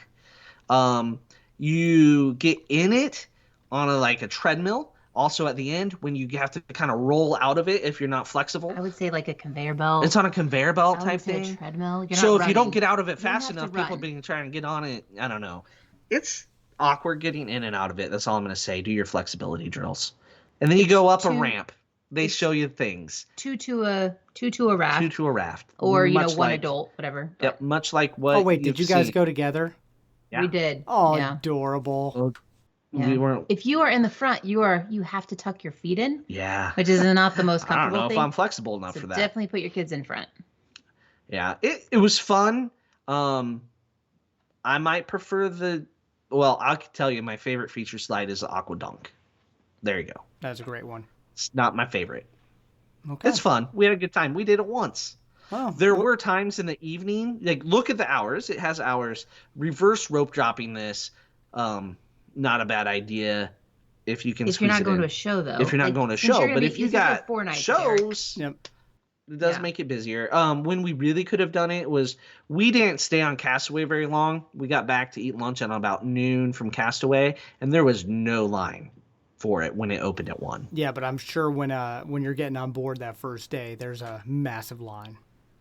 You get in it on a treadmill. Also at the end, when you have to kind of roll out of it if you're not flexible. I would say like a conveyor belt. It's on a conveyor belt I would type say thing. a treadmill. You're So not if you don't running. get out of it You don't fast have to enough, people run. have been trying to get on it. I don't know. It's awkward getting in and out of it. That's all I'm going to say. Do your flexibility drills. And then you go up a ramp. They show you things. two to a raft, 2 to a raft. or Much one like- adult, whatever. Yep, much like what. Oh, wait, did you guys seen. go together? Yeah. We did. Oh, yeah. adorable. Yeah. We weren't. If you are in the front, you have to tuck your feet in, Yeah. which is not the most I don't comfortable know thing. if I'm flexible enough So for that. definitely put your kids in front. Yeah, it was fun. I might prefer well, I'll tell you my favorite feature slide is the Aqua Dunk. There you go. That's a great one. It's not my favorite. Okay. It's fun. We had a good time. We did it once. Oh, There were times in the evening, look at the hours. It has hours. Reverse rope dropping this, not a bad idea if you can If you're squeeze not it going in. to a show, though. If you're not going to a since you're show, gonna but be- if you this is got 4 nights, Derek. shows, Yep. it does Yeah. make it busier. When we really could have done it was we didn't stay on Castaway very long. We got back to eat lunch at about noon from Castaway, and there was no line for it when it opened at 1. Yeah, but I'm sure when you're getting on board that first day, there's a massive line.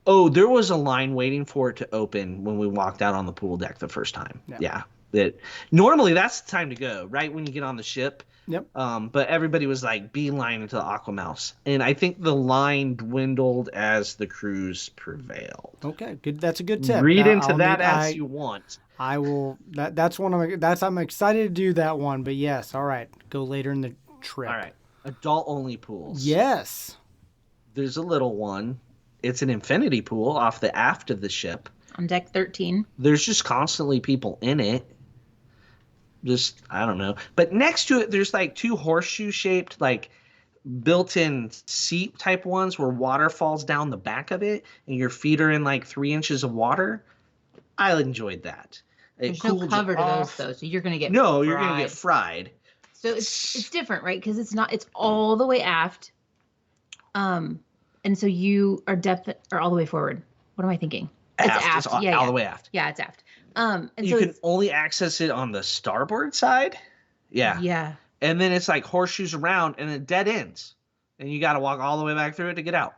Oh, there was a line waiting for it to open when we walked out on the pool deck the first time. Yeah. Normally that's the time to go, right when you get on the ship. Yep. But everybody was beeline into the Aqua Mouse. And I think the line dwindled as the cruise prevailed. Okay, good. That's a good tip. Read Now, into I'll that need- as you want. I will. I'm excited to do that one. But yes, all right. Go later in the trip. All right. Adult only pools. Yes. There's a little one. It's an infinity pool off the aft of the ship. On deck 13. There's just constantly people in it. Just, I don't know. But next to it, there's 2 horseshoe shaped, built-in seat type ones where water falls down the back of it and your feet are in 3 inches of water. I enjoyed that. There's no cover to those, though, so you're going to get No, you're going to get fried. So it's different, right? Because it's all the way aft. And so you are all the way forward. What am I thinking? Aft. It's aft. It's all, yeah, all yeah. the way aft. Yeah, it's aft. And You so can it's, only access it on the starboard side. Yeah. yeah. And then it's horseshoes around and it dead ends. And you got to walk all the way back through it to get out.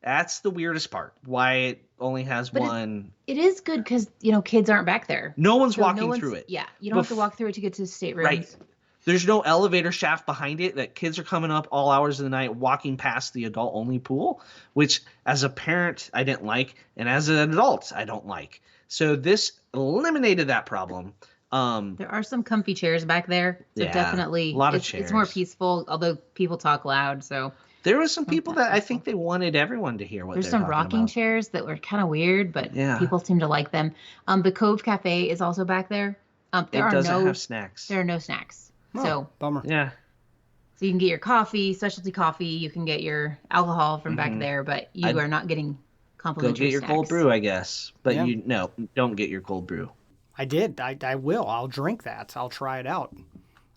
That's the weirdest part. Why it only has But one. It is good because, kids aren't back there. No one's So walking through it. Yeah, you don't have to walk through it to get to the staterooms. Right. There's no elevator shaft behind it that kids are coming up all hours of the night walking past the adult only pool, which as a parent I didn't like, and as an adult I don't like. So this eliminated that problem. There are some comfy chairs back there. So Yeah, definitely a lot of it's more chairs. peaceful, although people talk loud. So There was some people that I think they wanted everyone to hear what there's they're some talking rocking about. chairs that were kind of weird, but Yeah. people seem to like them. The Cove Cafe is also back there. It There are doesn't no have snacks. there are no snacks. Oh, So bummer. Yeah. So you can get your coffee, specialty coffee. You can get your alcohol from back there, but you I'd- are not getting Go complimentary get your snacks. cold brew, I guess. But Yeah. don't get your cold brew. I did. I will. I'll drink that. I'll try it out.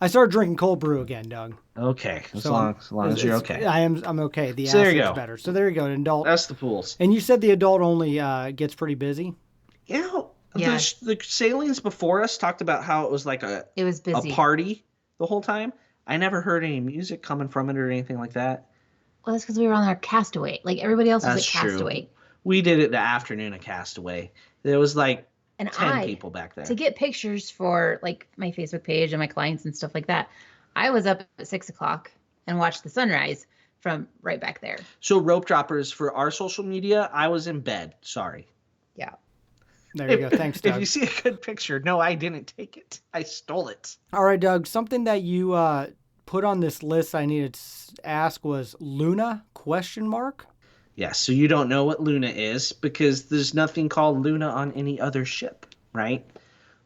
I started drinking cold brew again, Doug. Okay, as So long as you're okay. I'm okay. The So there you acid's go. better. So there you go. An adult. That's the pools. And you said the adult only gets pretty busy. Yeah. The sailings before us talked about how it was like It was a busy. party the whole time. I never heard any music coming from it or anything like that. Well, that's because we were on our Castaway. Like everybody else was That's at true. Castaway. We did it the afternoon of Castaway. There was like And 10 people back there. To get pictures for like my Facebook page and my clients and stuff like that, I was up at 6 o'clock and watched the sunrise from right back there. So rope droppers for our social media, I was in bed. Sorry. Yeah. There you go. Thanks, Doug. If you see a good picture, no, I didn't take it. I stole it. All right, Doug. Something that you put on this list I needed to ask was Luna ? Yeah, so you don't know what Luna is because there's nothing called Luna on any other ship, right?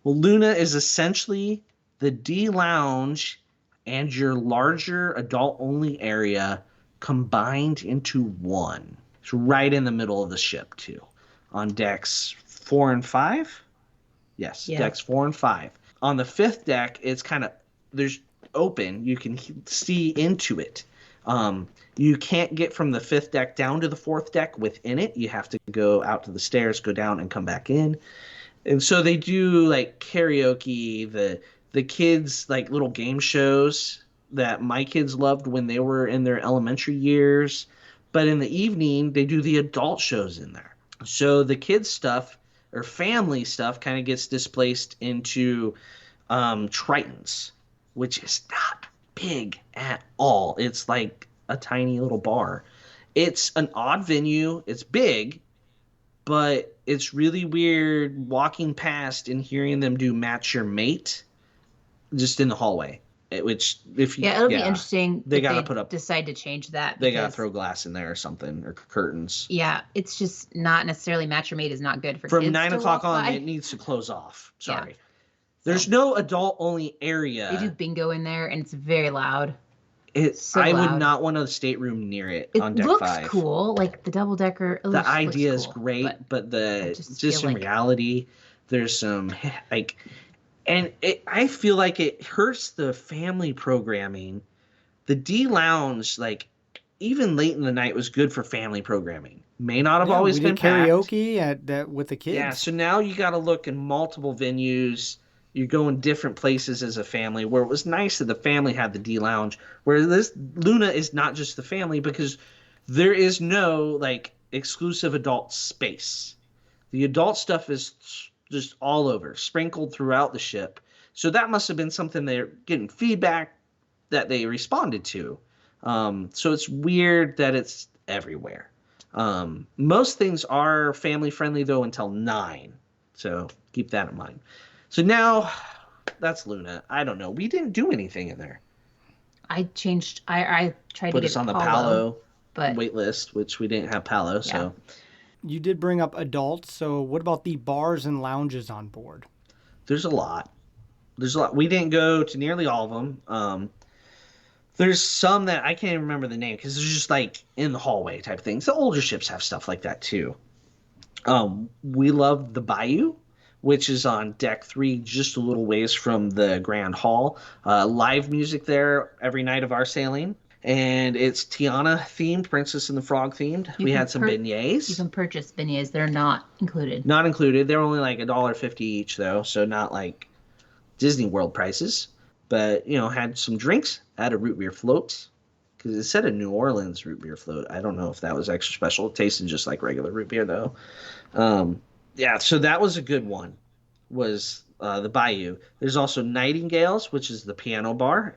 Well, Luna is essentially the D lounge and your larger adult-only area combined into one. It's right in the middle of the ship, too, on decks 4 and 5. Yes, Yeah. decks 4 and 5. On the 5th deck, it's kind of there's open. You can see into it. You can't get from the 5th deck down to the 4th deck within it. You have to go out to the stairs, go down, and come back in. And so they do like karaoke, the kids like little game shows that my kids loved when they were in their elementary years. But in the evening, they do the adult shows in there. So the kids stuff or family stuff kind of gets displaced into Tritons, which is not big at all. It's like a tiny little bar. It's an odd venue. It's big, but it's really weird walking past and hearing them do Match Your Mate just in the hallway. Which, if you, It'll be interesting. They if got to put up. Decide to change that. They got to because, throw glass in there or something, or curtains. Yeah, it's just not necessarily Match Your Mate is not good for From kids 9 to o'clock walk on, by. it needs to close off. Sorry. Yeah. There's no adult only area. They do bingo in there, and it's very loud. I would loud. not want a stateroom near it, It on deck looks 5. cool, like the double decker. The idea is great, but just in reality, there's some like, and I feel like it hurts the family programming. The D Lounge, like even late in the night, was good for family programming. May not have always we been did packed. karaoke with the kids. Yeah, so now you got to look in multiple venues. You're going different places as a family, where it was nice that the family had the D Lounge, where this Luna is not just the family, because there is no like exclusive adult space. The adult stuff is just all over, sprinkled throughout the ship. So that must have been something they're getting feedback that they responded to. So it's weird that it's everywhere. Most things are family friendly though until 9. So keep that in mind. So now that's Luna. I don't know. We didn't do anything in there. I changed. I tried Put to us get on the Palo, Palo but wait list, which we didn't have Palo. So You did bring up adults. So what about the bars and lounges on board? there's a lot. We didn't go to nearly all of them. There's some that I can't even remember the name because they're just like in the hallway type of things. The older ships have stuff like that too. We loved the Bayou, which is on deck 3, just a little ways from the Grand Hall. Live music there every night of our sailing. And it's Tiana themed, Princess and the Frog themed. We had some beignets. you can purchase beignets. They're not included. Not included. They're only like $1.50 each though, so not like Disney World prices. But, had some drinks, had a root beer float. Because it said a New Orleans root beer float. I don't know if that was extra special. It tasted just like regular root beer though. Yeah, so that was a good one, was the Bayou. There's also Nightingales, which is the piano bar.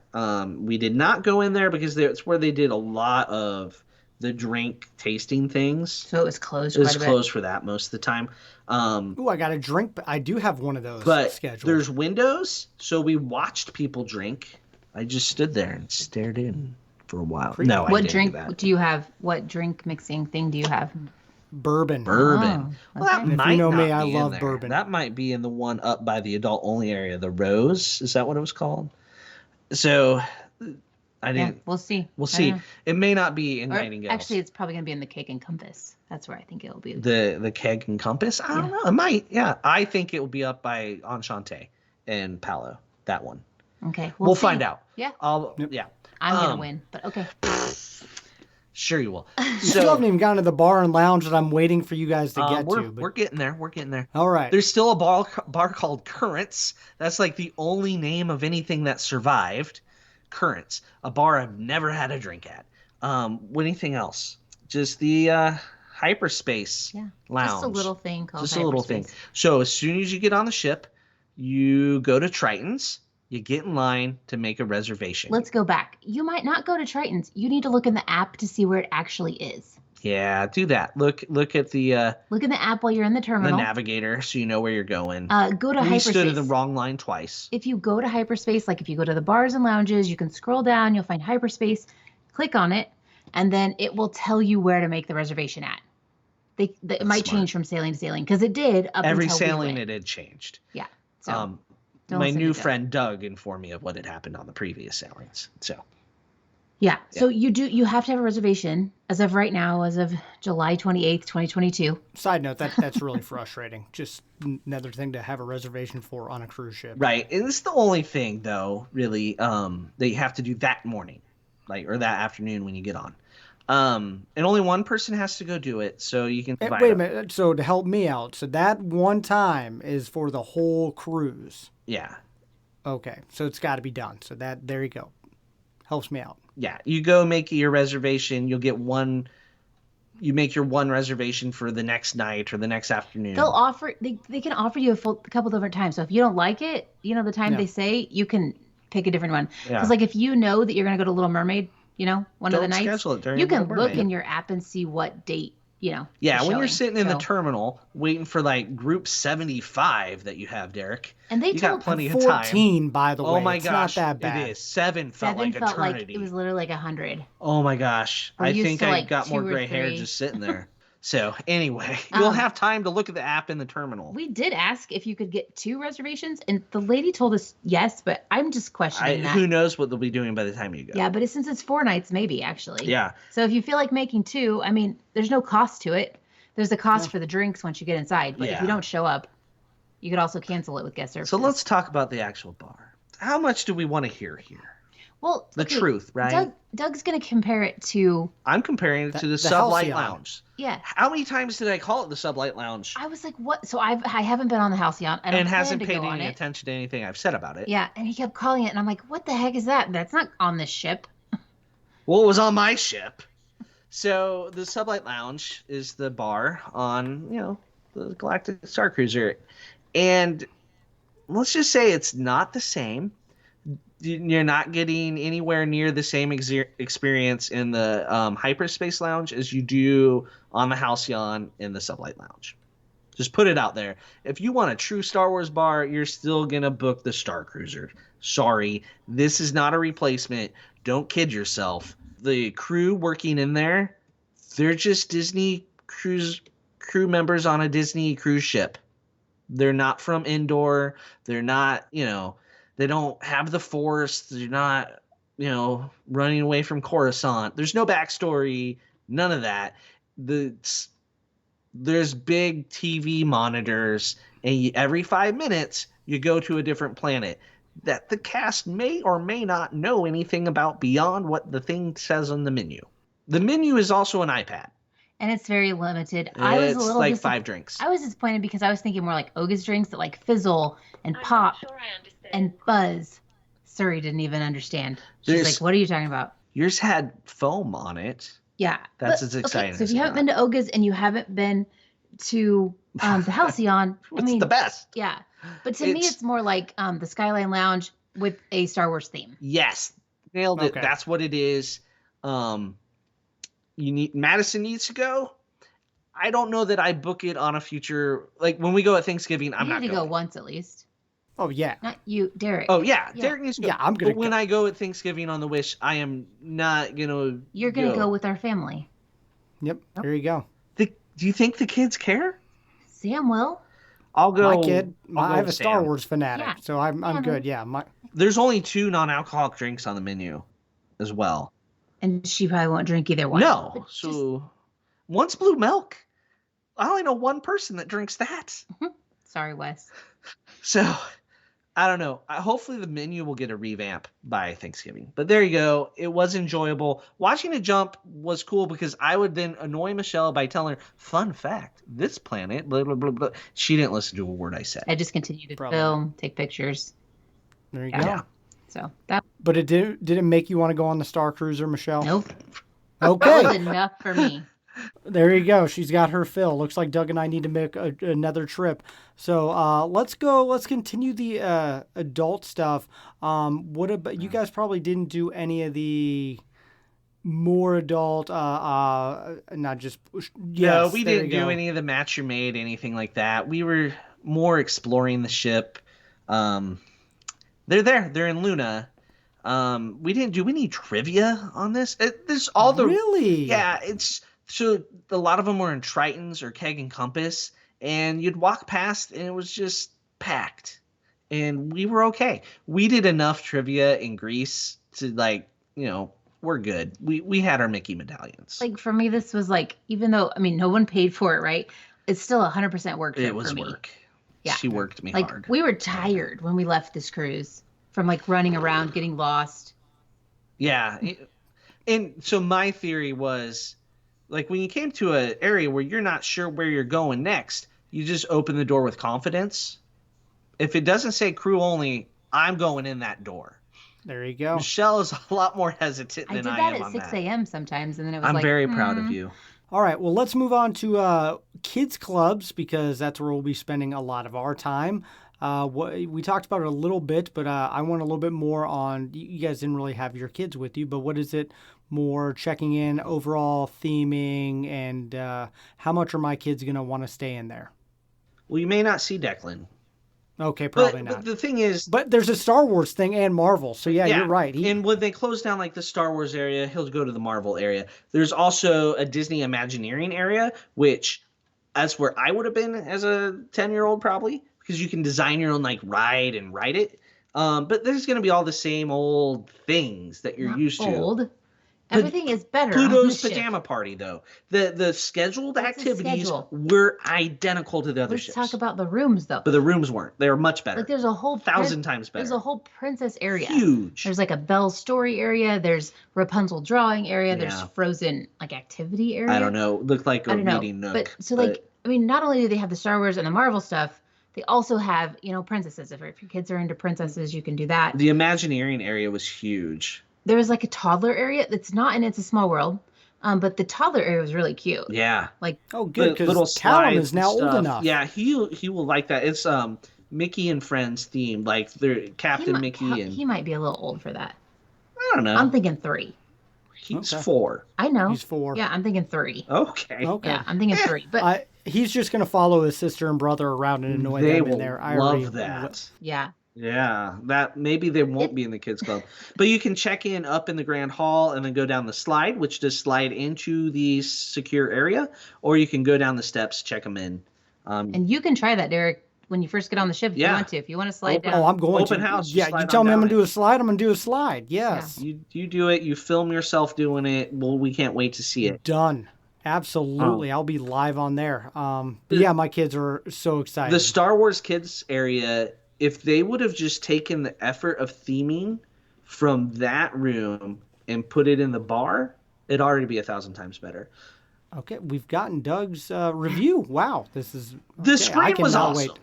We did not go in there because it's where they did a lot of the drink tasting things. So it was closed. It was closed for that most of the time. Ooh, I got a drink, but I do have one of those But scheduled. there's windows, so we watched people drink. I just stood there and stared in for a while. No, I What didn't drink do that. do you have? What drink mixing thing do you have? Bourbon. Bourbon. Oh, Well, that okay. If you might know not me, I be in love there. bourbon. That might be in the one up by the adult only area, the Rose. Is that what it was called? So I Yeah, didn't. we'll see. We'll I don't see. know. It may not be in Or Nightingales. actually, it's probably going to be in the Cake and Compass. That's where I think it'll be. the Keg and Compass. I don't know. It might. Yeah, I think it will be up by Enchante and Palo. That one. Okay. We'll see. find out. Yeah. Yeah. I'm going to win, but okay. Sure you will. You still haven't even gotten to the bar and lounge that I'm waiting for you guys to get we're, to. But... We're getting there. We're getting there. All right. There's still a bar called Currents. That's like the only name of anything that survived. Currents. A bar I've never had a drink at. What anything else? Just the hyperspace lounge. Just a little thing called Just a little thing. hyperspace. So as soon as you get on the ship, you go to Triton's. You get in line to make a reservation. Let's go back. You might not go to Triton's. You need to look in the app to see where it actually is. Yeah, do that. Look at the look in the app while you're in the terminal. The navigator, so you know where you're going. Go to hyperspace. We stood in the wrong line twice. If you go to hyperspace, like if you go to the bars and lounges, you can scroll down. You'll find hyperspace. Click on it, and then it will tell you where to make the reservation at. It might change from sailing to sailing because it did. Every sailing it had changed. Yeah. So. My new friend Doug informed me of what had happened on the previous sailings. So, yeah. So you have to have a reservation as of right now, as of July 28th, 2022. Side note, that's really frustrating. Just another thing to have a reservation for on a cruise ship. Right. And it's the only thing, though, really, that you have to do that morning, or that afternoon when you get on. And only one person has to go do it, so you can. Wait a minute. So to help me out, so that one time is for the whole cruise. Yeah. Okay, so it's got to be done. So there you go. Helps me out. Yeah, you go make your reservation. You'll get one. You make your one reservation for the next night or the next afternoon. They'll offer. They can offer you a couple different times. So if you don't like it, the time they say, you can pick a different one. Because if you know that you're gonna go to Little Mermaid, one of the nights, schedule it during you can Little look Mermaid. in your app and see what date. Yeah, when you're sitting in the terminal waiting for group 75 that you have, Derek. And they got plenty of 14, time. by the way. Oh my it's gosh, not that bad. It is. 7 felt like eternity. It was literally like 100. Oh my gosh, I think I got more gray hair 3. just sitting there. So anyway, you'll have time to look at the app in the terminal. We did ask if you could get 2 reservations, and the lady told us yes, but I'm just questioning that. Who knows what they'll be doing by the time you go. Yeah, but since it's 4 nights, maybe, actually. Yeah. So if you feel like making 2, I mean, there's no cost to it. There's a cost for the drinks once you get inside, but if you don't show up, you could also cancel it with guest services. So let's talk about the actual bar. How much do we want to hear here? Well, the truth, right? Doug's going to compare it to... I'm comparing it to the Sublight Lounge. Yeah. How many times did I call it the Sublight Lounge? I was like, what? So I haven't been on the Halcyon. I don't and hasn't plan to paid go any on attention to anything I've said about it. Yeah, and he kept calling it, and I'm like, what the heck is that? That's not on this ship. Well, it was on my ship. So the Sublight Lounge is the bar on, the Galactic Star Cruiser. And let's just say it's not the same. You're not getting anywhere near the same experience in the Hyperspace Lounge as you do on the Halcyon in the Sublight Lounge. Just put it out there. If you want a true Star Wars bar, you're still going to book the Star Cruiser. Sorry, this is not a replacement. Don't kid yourself. The crew working in there, they're just Disney crew members on a Disney cruise ship. They're not from Endor. They're not, they don't have the Force. They're not, running away from Coruscant. There's no backstory. None of that. There's big TV monitors, and every 5 minutes you go to a different planet that the cast may or may not know anything about beyond what the thing says on the menu. The menu is also an iPad. And it's very limited. It's like 5 drinks. I was disappointed because I was thinking more like Oga's drinks that fizzle and pop and buzz. Suri didn't even understand. She's like, what are you talking about? Yours had foam on it. Yeah. That's as exciting so if you haven't been to Oga's and you haven't been to the Halcyon, it's the best. Yeah. But to me, it's more like the Skyline Lounge with a Star Wars theme. Yes. Nailed it. That's what it is. Madison needs to go. I don't know that I book it on a future, when we go at Thanksgiving, I'm not going. You need to go once at least. Oh, yeah. Not you, Derek. Oh, yeah. Derek needs to go. Yeah, I'm going to go. But when I go at Thanksgiving on the Wish, I am not going to You're going to go with our family. Yep. There you go. Do you think the kids care? Sam will. I'll go. My kid. I have a Star Wars fanatic, so I'm good. Yeah. There's only 2 non-alcoholic drinks on the menu as well. And she probably won't drink either one. No. So one's blue milk. I only know one person that drinks that. Sorry, Wes. So, I don't know. Hopefully the menu will get a revamp by Thanksgiving. But there you go. It was enjoyable. Watching it jump was cool because I would then annoy Michelle by telling her, fun fact, this planet, blah, blah, blah, blah. She didn't listen to a word I said. I just continued to Probably. film, take pictures. There you go. Yeah. So that But it didn't make you want to go on the Star Cruiser, Michelle? nope. Okay. That was enough for me. There you go. She's got her fill. Looks like Doug and I need to make another trip. So let's go. Let's continue the adult stuff. What about you guys? Probably didn't do any of the more adult. Not just. Yes, No, we there didn't you do go. any of the match you made, anything like that. We were more exploring the ship. They're there. They're in Luna. We didn't do any trivia on this. There's all the Really? Yeah, it's so a lot of them were in Tritons or Keg and Compass, and you'd walk past and it was just packed, and we were okay. We did enough trivia in Greece to we're good. We had our Mickey medallions. Like for me, this was like, even though, I mean, no one paid for it, right? It's still 100% work trip It was for me. work. Yeah. She worked me Like hard. we were tired when we left this cruise from like running around, getting lost. Yeah. And so my theory was, like, when you came to an area where you're not sure where you're going next, you just open the door with confidence. If it doesn't say crew only, I'm going in that door. There you go. Michelle is a lot more hesitant I than did I that am at on 6 that. a.m. sometimes, and then it was I'm like, very proud of you. All right, well, let's move on to kids clubs because that's where we'll be spending a lot of our time. We talked about it a little bit, but I want a little bit more on. You guys didn't really have your kids with you, but what is it more checking in, overall theming, and how much are my kids going to want to stay in there? Well, you may not see Declan. Okay, probably But not. the thing is, But there's a Star Wars thing and Marvel, so yeah. You're right. And when they close down like the Star Wars area, he'll go to the Marvel area. There's also a Disney Imagineering area, which that's where I would have been as a 10-year-old probably, because you can design your own like ride and ride it. But there's going to be all the same old things that you're not used to. old. Everything is better. on Pluto's the ship. Pajama Party, though. The scheduled What's the activities schedule? were identical to the other Let's ships. talk about the rooms, though. But the rooms weren't. They were much better. Like there's a whole 1,000 times better. There's a whole princess area. Huge. There's like a Belle's story area. There's Rapunzel drawing area. There's Yeah. Frozen like activity area. I don't know. Looked like a I don't know. reading nook. But so like, I mean, not only do they have the Star Wars and the Marvel stuff, they also have, princesses. If your kids are into princesses, you can do that. The Imagineering area was huge. There was like a toddler area that's not in It's a Small World, but the toddler area was really cute. Yeah. Like, oh, good, The little because Callum slides is now and old stuff. enough. Yeah, he will like that. It's Mickey and Friends themed, like they're Captain Mickey and he might be a little old for that. I don't know. I'm thinking 3. He's Okay. 4. I know. He's 4. Yeah, I'm thinking 3. Okay. Okay. Yeah, I'm thinking 3. But He's just going to follow his sister and brother around and annoy They them will in there. I love already- that. yeah, Yeah, that maybe they won't be in the kids club, but you can check in up in the grand hall and then go down the slide, which does slide into the secure area, or you can go down the steps, check them in. and you can try that, Derek, when you first get on the ship if you Yeah. want to. If you want to slide Open- down. Oh, I'm going Open to. house, just Yeah, you slide tell on me I'm down going to do it. a slide, I'm going to do a slide. Yes. You do it. You film yourself doing it. Well, we can't wait to see it. Done. Absolutely. I'll be live on there. But yeah, my kids are so excited. The Star Wars kids area, if they would have just taken the effort of theming from that room and put it in the bar, it'd already be 1,000 times better. Okay, we've gotten Doug's review. Wow, this is The okay, screen was cannot awesome.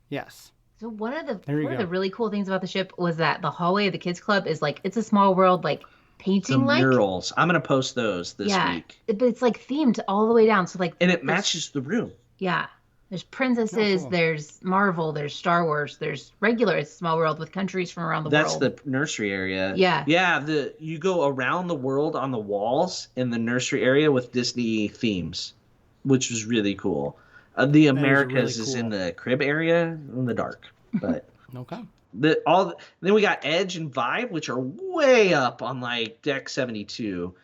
Yes. So one of the There you go. really cool things about the ship was that the hallway of the kids club is like It's a Small World, like The painting like. murals. I'm going to post those this week. But it's like themed all the way down. So like, And it matches the room. yeah. There's princesses, cool. there's Marvel, there's Star Wars, there's regular It's a Small World with countries from around the That's world. the nursery area. Yeah. Yeah, you go around the world on the walls in the nursery area with Disney themes, which was really cool. The Americas is really in cool. the crib area in the dark. But Okay. then we got Edge and Vibe, which are way up on like deck 72.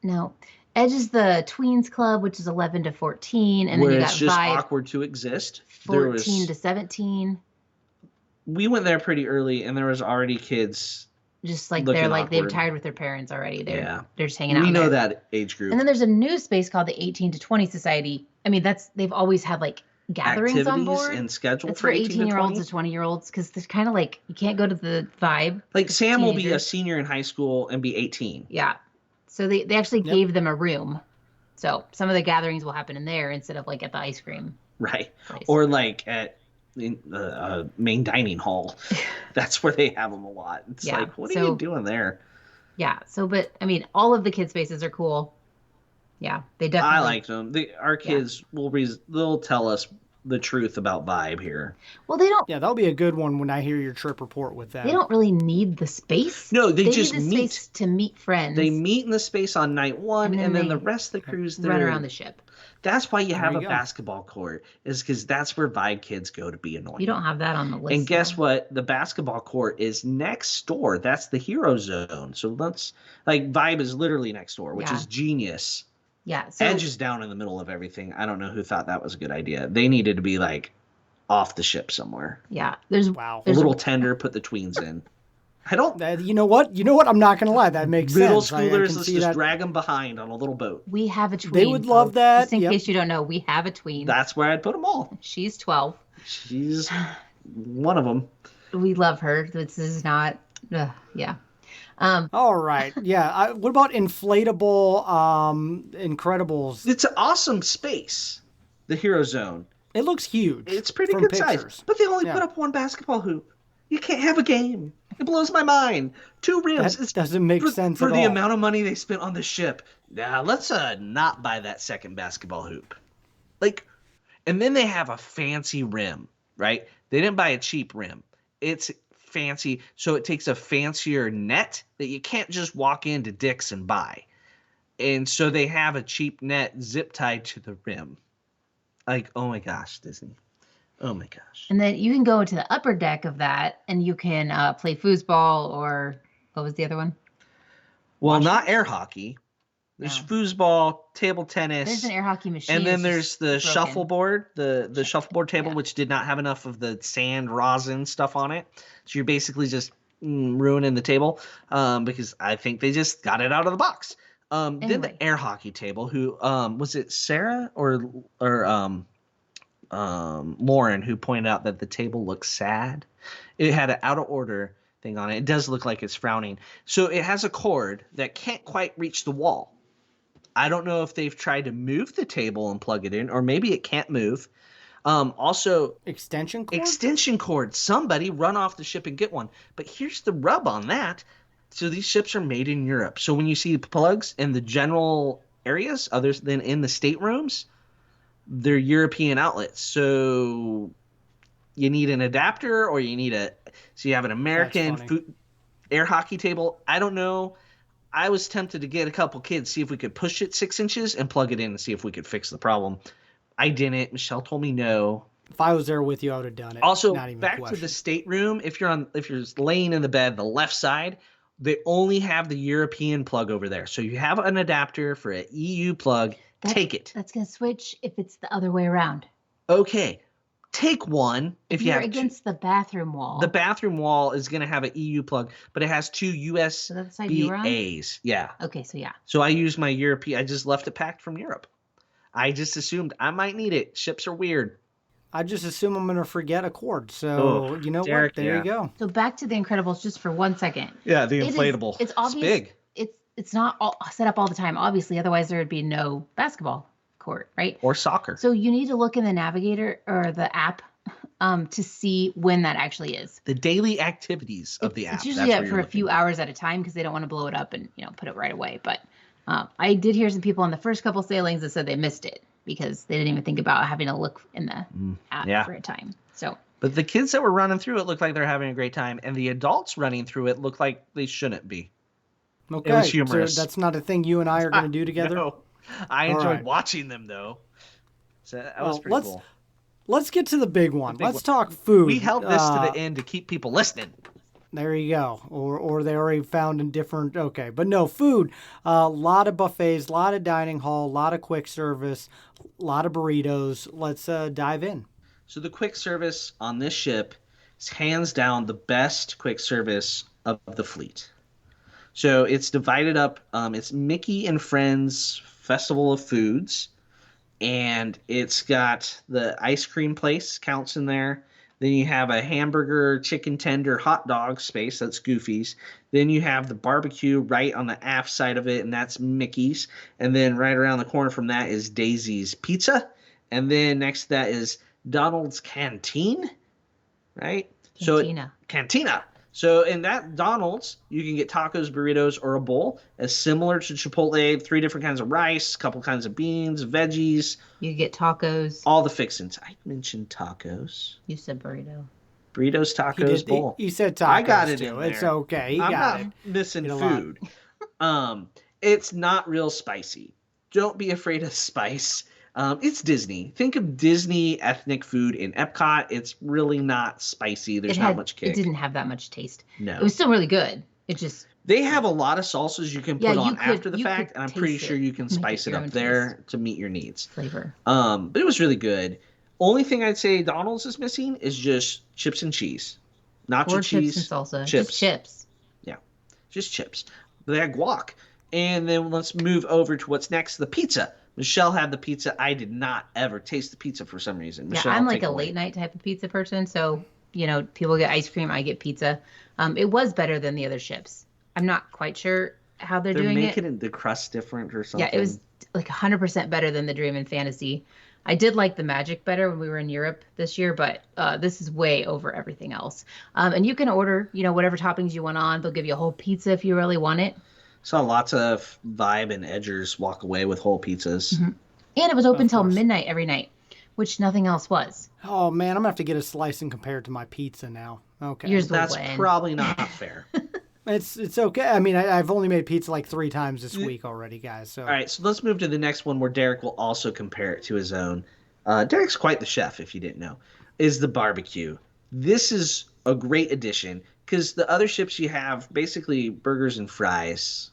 No. Edge is the Tweens Club, which is 11 to 14. And where then you it's got just Vibe, awkward to exist. 14 to 17. We went there pretty early, and there was already kids. Just like Looking they're like they've awkward. tired with their parents already. Yeah. They're just hanging out. We in know there. that age group. And then there's a new space called the 18 to 20 Society. I mean, they've always had like gatherings on activities board. and schedule It's for for 18 to 18-year-olds 20. to 20-year-olds because there's kind of like you can't go to the vibe. Like It's Sam will be a teenagers. senior in high school and be 18. Yeah. So they actually Yep. gave them a room. So some of the gatherings will happen in there instead of like at the ice cream Right. place. Or like at the main dining hall. That's where they have them a lot. It's Yeah, like, what are so- you doing there? Yeah. So, but I mean, all of the kid spaces are cool. Yeah, they definitely. I like them. Our kids they'll tell us the truth about vibe here. Well, they don't. Yeah, that'll be a good one when I hear your trip report with them. They don't really need the space. No, they just need the meet. space to meet friends. They meet in the space on night one, and then they the rest of the cruise run around the ship. That's why you have you a go. basketball court, is because that's where vibe kids go to be annoying. You don't have that on the list. And guess though. what? The basketball court is next door. That's the hero zone. So let's vibe is literally next door, which Yeah. is genius. Yeah. So Edge is down in the middle of everything. I don't know who thought that was a good idea. They needed to be off the ship somewhere. yeah, there's Wow. A There's little tender, put the tweens in. I don't. You know what? I'm not gonna lie. That makes Middle sense. I schoolers, can let's see just that. drag them behind on a little boat. we have a tween. They would love folks. that, Just in yep. case you don't know, we have a tween. That's where I'd put them all. She's 12. She's one of them. We love her. This is not. Yeah. All right. Yeah. What about inflatable Incredibles? It's an awesome space, the hero zone. It looks huge. It's pretty from good pictures. size, but they only Yeah. put up one basketball hoop. You can't have a game. It blows my mind. 2 rims. That doesn't make sense for at the all. amount of money they spent on the ship. Now let's not buy that second basketball hoop. And then they have a fancy rim, right? They didn't buy a cheap rim. It's fancy, so it takes a fancier net that you can't just walk into Dick's and buy. And so they have a cheap net zip tied to the rim. Oh my gosh, Disney. Oh my gosh. And then you can go into the upper deck of that and you can play foosball or what was the other one? Well, not air hockey. There's No. foosball, table tennis. There's an air hockey machine. And then it's there's just the broken. shuffleboard, the shuffleboard table, Yeah. which did not have enough of the sand rosin stuff on it. So you're basically just ruining the table because I think they just got it out of the box. Then Anyway. the air hockey table, who was it Sarah or Lauren who pointed out that the table looks sad. It had an out of order thing on it. It does look like it's frowning. So it has a cord that can't quite reach the wall. I don't know if they've tried to move the table and plug it in, or maybe it can't move. Also, Extension cord? extension cord. Somebody run off the ship and get one. But here's the rub on that. So these ships are made in Europe. So when you see plugs in the general areas, other than in the staterooms, they're European outlets. So you need an adapter, or you need so you have an American funny. air hockey table. I don't know. I was tempted to get a couple kids, see if we could push it 6 inches and plug it in and see if we could fix the problem. I didn't. Michelle told me no. If I was there with you, I would have done it. Also, Not even a back to question. the stateroom. If you're laying in the bed, the left side, they only have the European plug over there. So you have an adapter for an EU plug. Take it. That's going to switch if it's the other way around. Okay, take one if you You're have against the bathroom wall. the bathroom wall is going to have an EU plug, but it has 2 So that's the side you were on? USBAs. Yeah. Okay, so yeah. So I used my European. I just left it packed from Europe. I just assumed I might need it. Ships are weird. I just assume I'm going to forget a cord. So, Oh, you know Derek, what? There yeah. you go. So back to the Incredibles just for 1 second. Yeah, the It is- inflatable. It's obvious. big. It's not all set up all the time, obviously. Otherwise, there would be no basketball court, right? Or soccer. So you need to look in the navigator or the app to see when that actually is. The daily activities of the app. It's usually That's up where for you're a few looking. hours at a time because they don't want to blow it up and put it right away. But I did hear some people on the first couple sailings that said they missed it because they didn't even think about having to look in the app yeah. for a time. So But the kids that were running through it looked like they're having a great time, and the adults running through it looked like they shouldn't be. Okay. was humorous. So that's not a thing you and I are going to do together? No. I All enjoyed right. watching them, though. So that was Well, pretty cool. Let's get to the big one. big Let's one. talk food. We held this to the end to keep people listening. There you go. Or they already found in different. Okay, but no food. A lot of buffets, a lot of dining hall, a lot of quick service, a lot of burritos. Let's dive in. So the quick service on this ship is hands down the best quick service of the fleet. So it's divided up. It's Mickey and Friends Festival of Foods. and it's got the ice cream place counts in there. Then you have a hamburger, chicken tender, hot dog space. That's Goofy's. Then you have the barbecue right on the aft side of it, and that's Mickey's. And then right around the corner from that is Daisy's Pizza. And then next to that is Donald's Canteen, right? Cantina. So in that Donald's, you can get tacos, burritos, or a bowl. As similar to Chipotle, 3 different kinds of rice, a couple kinds of beans, veggies. You get tacos. All the fixins. I mentioned tacos. You said burrito. Burritos, tacos, bowl. You said tacos. I got it too. in there. It's okay. I'm not missing food. It's not real spicy. Don't be afraid of spice. It's Disney. Think of Disney ethnic food in Epcot. It's really not spicy. There's not much kick. It didn't have that much taste. No. It was still really good. It just... They have a lot of salsas you can put on after the fact, and I'm pretty taste sure you can spice it up there to meet your needs. Flavor. But it was really good. Only thing I'd say Donald's is missing is just chips and cheese. Nacho Or cheese. chips and salsa. Chips. Just chips. Yeah. Just chips. But they had guac. And then let's move over to what's next, the pizza. Michelle had the pizza. I did not ever taste the pizza for some reason. Michelle, Yeah, I'm like a late night type of pizza person. So, people get ice cream, I get pizza. It was better than the other chips. I'm not quite sure how they're doing it. They're making the crust different or something. Yeah, it was like 100% better than the Dream and Fantasy. I did like the Magic better when we were in Europe this year, but this is way over everything else. And you can order, whatever toppings you want on. They'll give you a whole pizza if you really want it. Saw lots of Vibe and Edgers walk away with whole pizzas. Mm-hmm. And it was open till midnight every night, which nothing else was. Oh, man, I'm going to have to get a slice and compare it to my pizza now. Okay. That's probably not fair. It's okay. I mean, I've only made pizza like 3 times this week already, guys. So. All right, so let's move to the next one where Derek will also compare it to his own. Derek's quite the chef, if you didn't know, is the barbecue. This is a great addition because the other ships you have basically burgers and fries,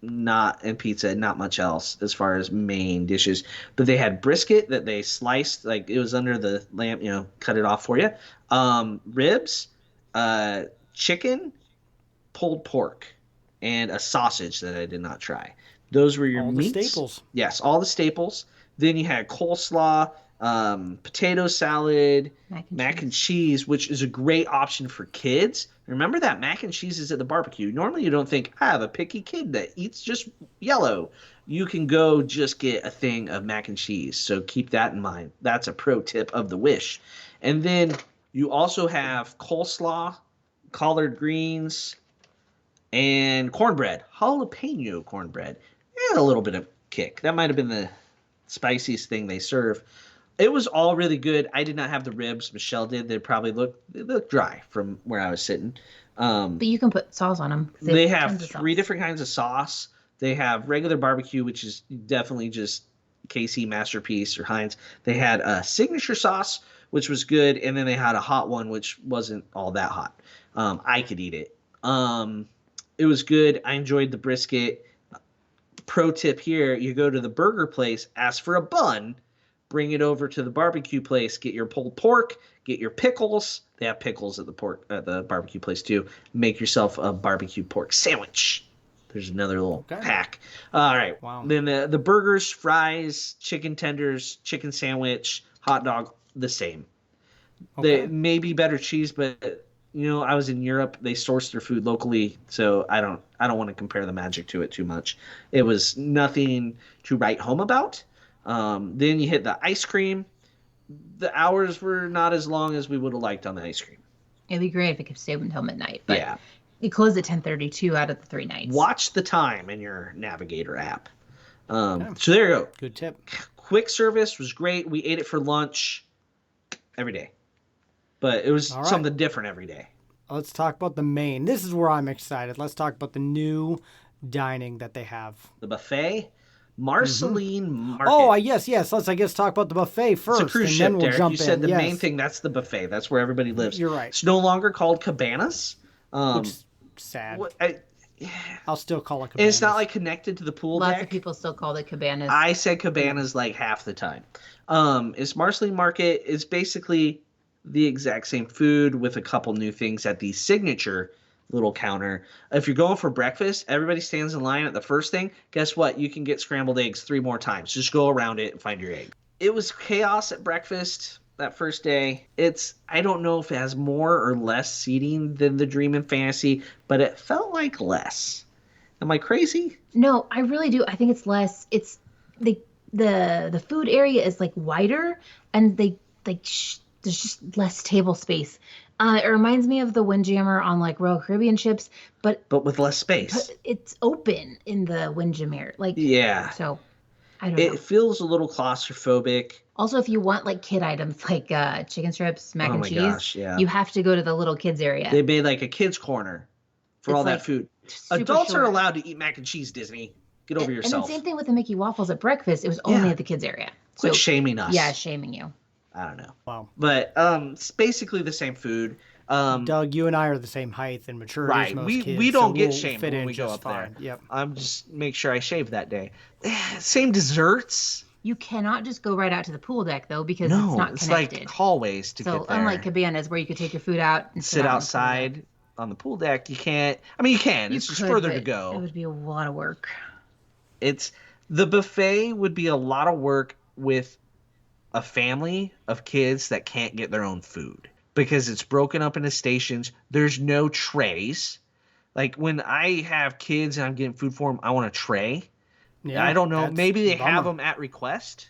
and pizza, not much else as far as main dishes. But they had brisket that they sliced, like it was under the lamp, cut it off for you. Ribs, chicken, pulled pork, and a sausage that I did not try. Those were your meats. The staples. Yes, all the staples. Then you had coleslaw, potato salad, mac and cheese, which is a great option for kids. Remember that mac and cheese is at the barbecue. Normally you don't think, I have a picky kid that eats just yellow. You can go just get a thing of mac and cheese. So keep that in mind. That's a pro tip of the wish. And then you also have coleslaw, collard greens, and cornbread. Jalapeno cornbread. And a little bit of kick. That might have been the spiciest thing they serve. It was all really good. I did not have the ribs. Michelle did. They looked dry from where I was sitting. But you can put sauce on them. They have 3 different kinds of sauce. They have regular barbecue, which is definitely just KC Masterpiece or Heinz. They had a signature sauce, which was good. And then they had a hot one, which wasn't all that hot. I could eat it. It was good. I enjoyed the brisket. Pro tip here, you go to the burger place, ask for a bun, bring it over to the barbecue place, get your pulled pork, get your pickles. They have pickles at the barbecue place too. Make yourself a barbecue pork sandwich. There's another little pack. All right. Wow. Then the burgers, fries, chicken tenders, chicken sandwich, hot dog, the same. They may be better cheese, but I was in Europe. They source their food locally, so I don't want to compare the magic to it too much. It was nothing to write home about. Then you hit the ice cream. The hours were not as long as we would have liked on the ice cream. It'd be great if it could stay until midnight. But yeah. It closed at 10:32 out of the 3 nights. Watch the time in your Navigator app. So there you go. Good tip. Quick service was great. We ate it for lunch every day. But it was something different every day. Let's talk about the main. This is where I'm excited. Let's talk about the new dining that they have. The buffet. Marceline Market. Oh, yes. Let's, I guess, talk about the buffet first. It's a cruise ship, Derek. You said the main thing, that's the buffet. That's where everybody lives. You're right. It's no longer called cabanas. Which is sad. I'll still call it cabanas. And it's not like connected to the pool Lots deck. of people still call it cabanas. I said cabanas like half the time. It's Marceline Market. It's basically the exact same food with a couple new things at the signature little counter. If you're going for breakfast, everybody stands in line at the first thing. Guess what? You can get scrambled eggs 3 more times. Just go around it and find your egg. It was chaos at breakfast that first day. I don't know if it has more or less seating than the Dream and Fantasy, but it felt like less. Am I crazy? No, I really do. I think it's less. It's the food area is like wider, and there's just less table space. It reminds me of the Windjammer on like Royal Caribbean ships, but with less space. it's open in the Windjammer. Like, yeah. So I don't know. It feels a little claustrophobic. Also, if you want like kid items like chicken strips, mac and cheese, gosh, yeah. you have to go to the little kids area. They made like a kids corner for all that food. Adults are allowed to eat mac and cheese, Disney. Get over yourself. And the same thing with the Mickey waffles at breakfast. It was only at the kids area. Quit shaming us. Yeah, shaming you. I don't know. Wow. But it's basically the same food. Doug, you and I are the same height and maturity as most kids. We don't get we'll shamed fit when in we go just up fine. there. Yep. I'm just make sure I shave that day. Same desserts. You cannot just go right out to the pool deck though, because No, it's not connected. like hallways to get there. Unlike Cabanas where you could take your food out and sit out outside on the pool deck, you can't. I mean, you can. It's just further to go. It would be a lot of work. The buffet would be a lot of work with a family of kids that can't get their own food because it's broken up into stations. There's no trays. Like when I have kids and I'm getting food for them, I want a tray. Yeah, I don't know. Maybe they have them at request.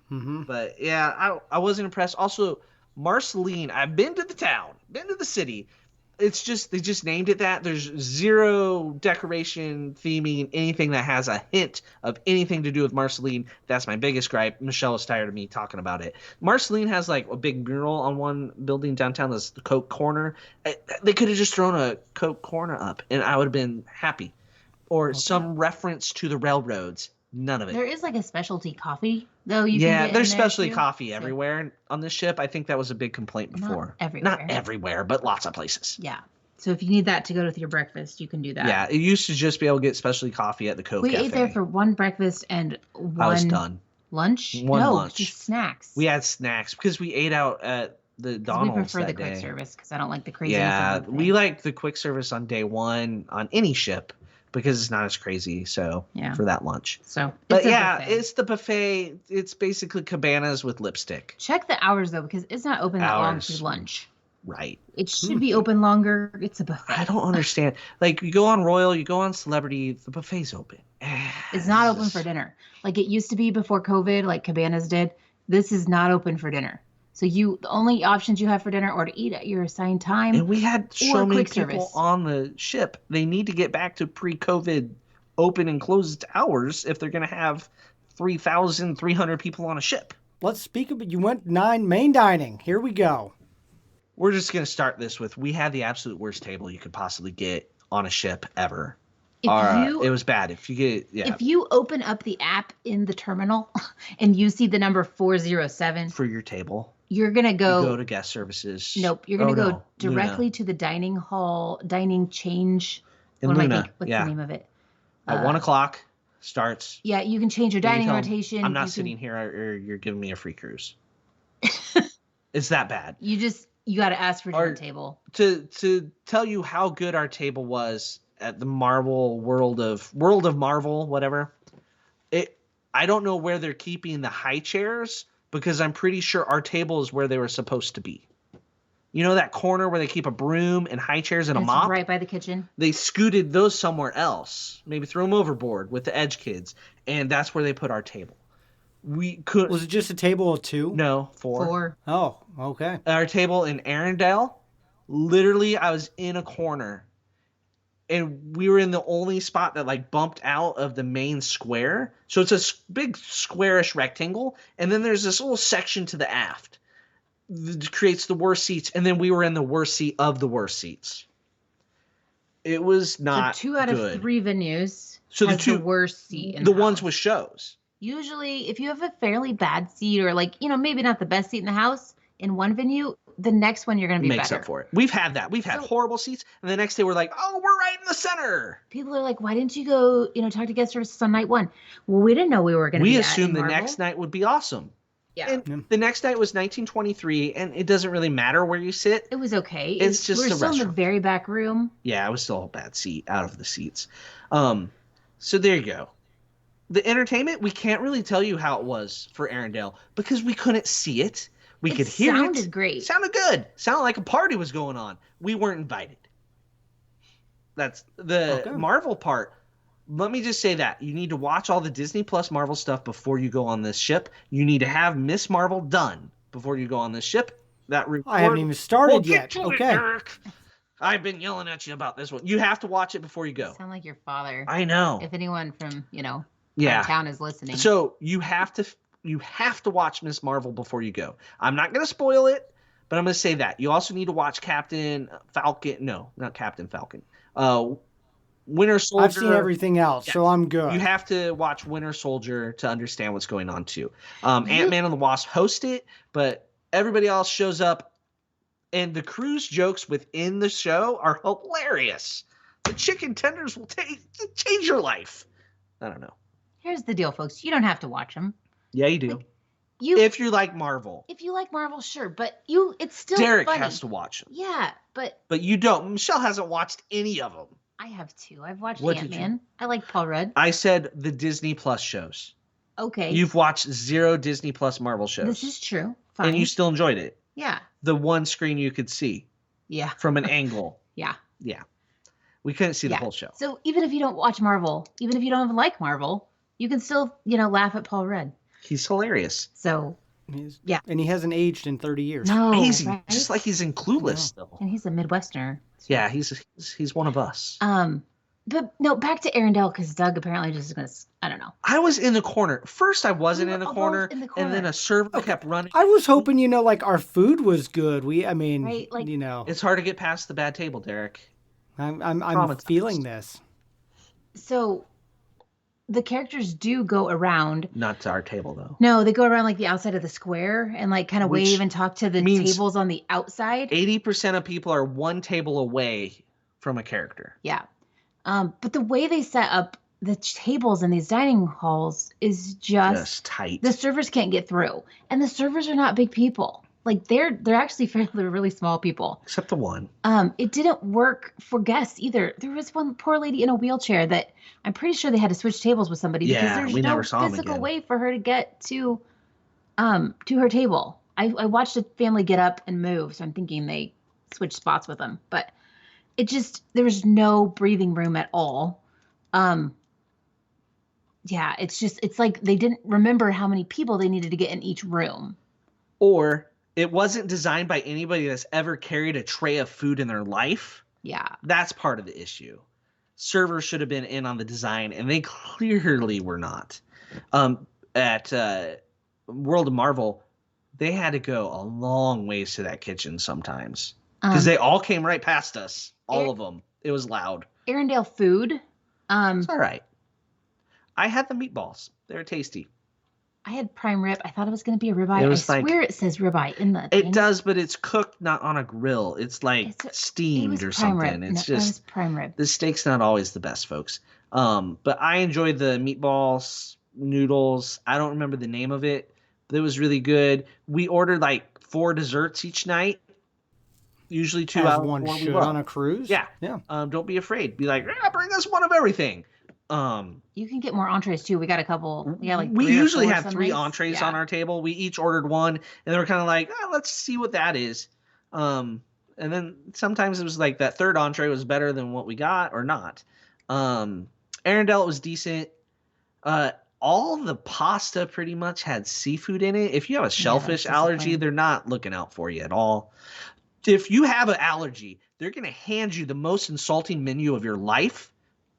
Mm-hmm. But yeah, I wasn't impressed. Also, Marceline, I've been to the town, been to the city. It's just they just named it that. There's zero decoration, theming, anything that has a hint of anything to do with Marceline. That's my biggest gripe. Michelle is tired of me talking about it. Marceline has like a big mural on one building downtown. That's the Coke Corner. They could have just thrown a Coke Corner up, and I would have been happy. Or some reference to the railroads. None of it. There is like a specialty coffee though. You can get there's in there specialty too. coffee everywhere on this ship. I think that was a big complaint before. Not everywhere, but lots of places. Yeah. So if you need that to go with your breakfast, you can do that. Yeah, it used to just be able to get specialty coffee at the Coke We Cafe. ate there for one breakfast and one I was done. lunch. One lunch. Just snacks. We had snacks because we ate out at the Donald's. We prefer that the day. quick service because I don't like the craziness. Yeah, of the we like the quick service on day one on any ship because it's not as crazy. So for that lunch. So, but yeah, it's the buffet. It's basically cabanas with lipstick. Check the hours though because it's not open that long through lunch. Right. It should be open longer. It's a buffet. I don't understand. Like you go on Royal, you go on Celebrity, the buffet's open. It's not open for dinner. Like it used to be before COVID, like Cabanas did. This is not open for dinner. So the only options you have for dinner are to eat at your assigned time. And we had so many people service. on the ship. They need to get back to pre-COVID open and closed hours if they're going to have 3,300 people on a ship. Let's speak about, you went 9 main dining. Here we go. We're just going to start this with, we had the absolute worst table you could possibly get on a ship ever. It was bad. If you open up the app in the terminal and you see the number 407 for your table, you're going to go to guest services. Nope. You're going to go directly to the dining change. In what Luna. Am I thinking? What's the name of it? At 1 o'clock starts. Yeah, you can change your dining rotation. I'm not sitting here or you're giving me a free cruise. It's that bad. You got to ask for your table. To tell you how good our table was at the Marvel World of Marvel, whatever. I don't know where they're keeping the high chairs because I'm pretty sure our table is where they were supposed to be. You know that corner where they keep a broom and high chairs and a mop? Right by the kitchen. They scooted those somewhere else. Maybe threw them overboard with the Edge kids, and that's where they put our table. Was it just a table of 2? No, 4. 4. Oh, okay. Our table in Arendelle, literally I was in a corner. And we were in the only spot that like bumped out of the main square. So it's a big squarish rectangle. And then there's this little section to the aft that creates the worst seats. And then we were in the worst seat of the worst seats. It was not so 2 out good. of 3 venues so has the worst seat in the the ones house. with shows. Usually if you have a fairly bad seat or like, maybe not the best seat in the house in one venue, the next one you're going to be makes better. up for it. We've had that. We've had horrible seats, and the next day we're like, oh, we're right in the center. People are like, why didn't you go, talk to guest services on night 1? Well, we didn't know we were going to be We assumed the next night would be awesome. Yeah. And the next night was 1923, and it doesn't really matter where you sit. It was okay. It's just we're a still in the restaurant. very back room. Yeah, it was still a bad seat out of the seats. So there you go. The entertainment, we can't really tell you how it was for Arendelle because we couldn't see it. We could hear it. It sounded great. Sounded good. Sounded like a party was going on. We weren't invited. That's the Marvel part. Let me just say that. You need to watch all the Disney Plus Marvel stuff before you go on this ship. You need to have Miss Marvel done before you go on this ship. That report, I haven't even started yet. Okay. I've been yelling at you about this one. You have to watch it before you go. You sound like your father. I know. If anyone from, yeah, town is listening. So you have to watch Miss Marvel before you go. I'm not going to spoil it, but I'm going to say that. You also need to watch Captain Falcon. No, not Captain Falcon. Winter Soldier. I've seen everything else, so I'm good. You have to watch Winter Soldier to understand what's going on too. Ant-Man and the Wasp host it, but everybody else shows up, and the crew's jokes within the show are hilarious. The chicken tenders will change your life. I don't know. Here's the deal, folks. You don't have to watch them. Yeah, you do. Like, if you like Marvel. If you like Marvel, sure, but it's still Derek funny. has to watch them. Yeah, but you don't. Michelle hasn't watched any of them. I have two. I've watched What Ant-Man. I like Paul Rudd. I said the Disney Plus shows. Okay. You've watched 0 Disney Plus Marvel shows. This is true. Fine. And you still enjoyed it. Yeah. The one screen you could see. Yeah. From an angle. Yeah. Yeah. We couldn't see the whole show. So even if you don't watch Marvel, even if you don't like Marvel, you can still, laugh at Paul Rudd. He's hilarious. So, yeah. And he hasn't aged in 30 years. No, amazing. Right? Just like he's in Clueless still. And he's a Midwesterner. So. Yeah, he's one of us. But no, back to Arendelle, because Doug apparently just is going to, I don't know. I was in the corner. First, I wasn't in the corner, and then a server kept running. I was hoping, like our food was good. Right? Like, It's hard to get past the bad table, Derek. I'm feeling this. So the characters do go around. Not to our table, though. No, they go around like the outside of the square and like kind of wave and talk to the tables on the outside. 80% of people are one table away from a character. Yeah. But the way they set up the tables in these dining halls is just tight. The servers can't get through. And the servers are not big people. Like they're actually fairly really small people. Except the one. It didn't work for guests either. There was one poor lady in a wheelchair that I'm pretty sure they had to switch tables with somebody because there's no physical way for her to get to her table. I watched a family get up and move, so I'm thinking they switched spots with them. But there was no breathing room at all. Yeah, it's like they didn't remember how many people they needed to get in each room. Or it wasn't designed by anybody that's ever carried a tray of food in their life. Yeah. That's part of the issue. Servers should have been in on the design, and they clearly were not. At World of Marvel, they had to go a long ways to that kitchen sometimes. Because they all came right past us. All of them. It was loud. Arendelle food. It's all right. I had the meatballs. They were tasty. I had prime rib. I thought it was going to be a ribeye. I swear it says ribeye in the thing. It does, but it's cooked not on a grill. It's like steamed or something. It's just prime rib. The steak's not always the best, folks. But I enjoyed the meatballs, noodles. I don't remember the name of it, but it was really good. We ordered like 4 desserts each night. Usually 2 out of one 4 should on a cruise. Yeah. Don't be afraid. Be like, bring us one of everything. You can get more entrees too. We got a couple. We usually have 3 entrees on our table. We each ordered one, and they were kind of like, let's see what that is. And then sometimes it was like that 3rd entree was better than what we got or not. Arendelle was decent. All the pasta pretty much had seafood in it. If you have a shellfish allergy, they're not looking out for you at all. If you have an allergy, they're going to hand you the most insulting menu of your life.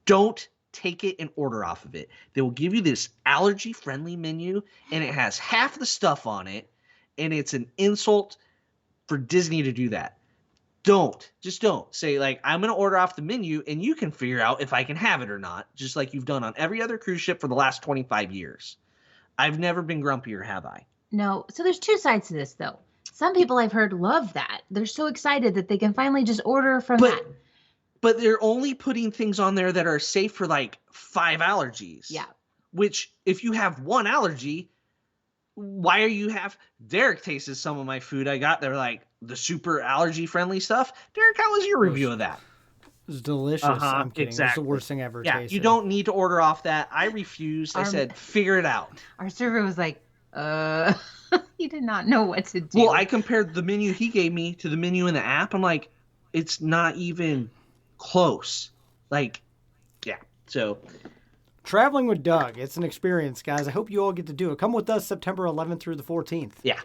Don't take it and order off of it. They will give you this allergy-friendly menu, and it has half the stuff on it, and it's an insult for Disney to do that. Just don't. Say, like, I'm going to order off the menu, and you can figure out if I can have it or not, just like you've done on every other cruise ship for the last 25 years. I've never been grumpier, have I? No. So there's 2 sides to this, though. Some people I've heard love that. They're so excited that they can finally just order from that. But they're only putting things on there that are safe for like 5 allergies. Yeah. Which, if you have 1 allergy, why are you Derek tasted some of my food I got. They're like the super allergy friendly stuff. Derek, how was your review of that? It's delicious. I'm kidding. It's the Exactly. worst thing I ever Yeah, tasted. you don't need to order off that. I refused. I said, figure it out. Our server was like, he did not know what to do. Well, I compared the menu he gave me to the menu in the app. I'm like, it's not even close. Like, yeah. So Traveling with Doug, it's an experience, guys. I hope you all get to do it. Come with us September 11th through the 14th. yeah.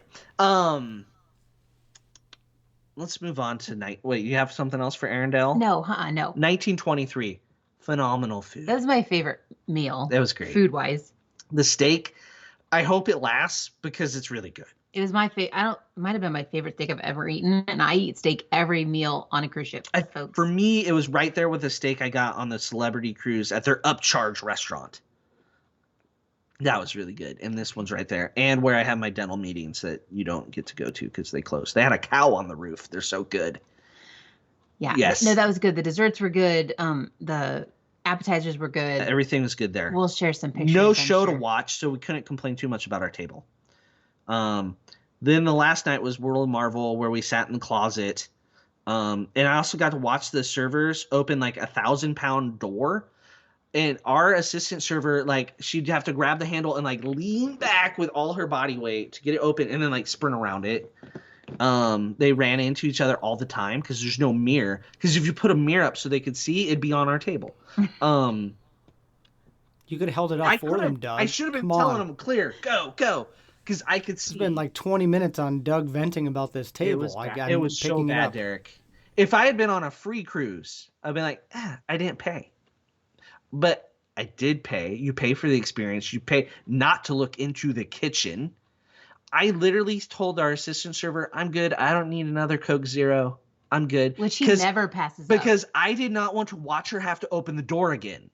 Let's move on to night. Wait, you have something else for Arendelle? No, no. 1923. Phenomenal food. That was my favorite meal. That was great. Food wise. The steak, I hope it lasts because it's really good. It was my favorite. It might have been my favorite steak I've ever eaten. And I eat steak every meal on a cruise ship, folks. For me, it was right there with the steak I got on the Celebrity Cruise at their upcharge restaurant. That was really good. And this one's right there. And where I have my dental meetings that you don't get to go to because they closed. They had a cow on the roof. They're so good. Yeah. Yes. No, that was good. The desserts were good. The appetizers were good. Everything was good there. We'll share some pictures. No show to watch, so we couldn't complain too much about our table. Then the last night was World of Marvel, where we sat in the closet. And I also got to watch the servers open like 1,000-pound door. And our assistant server, like, she'd have to grab the handle and like lean back with all her body weight to get it open and then like sprint around it. They ran into each other all the time because there's no mirror. Because if you put a mirror up so they could see, it'd be on our table. You could have held it up for them, Doug. I should have been telling them, clear, go. Because I could see. It's been like 20 minutes on Doug venting about this table. It was so bad, Derek. If I had been on a free cruise, I'd be like, I didn't pay. But I did pay. You pay for the experience. You pay not to look into the kitchen. I literally told our assistant server, I'm good. I don't need another Coke Zero. I'm good. Which he never passes up. Because I did not want to watch her have to open the door again.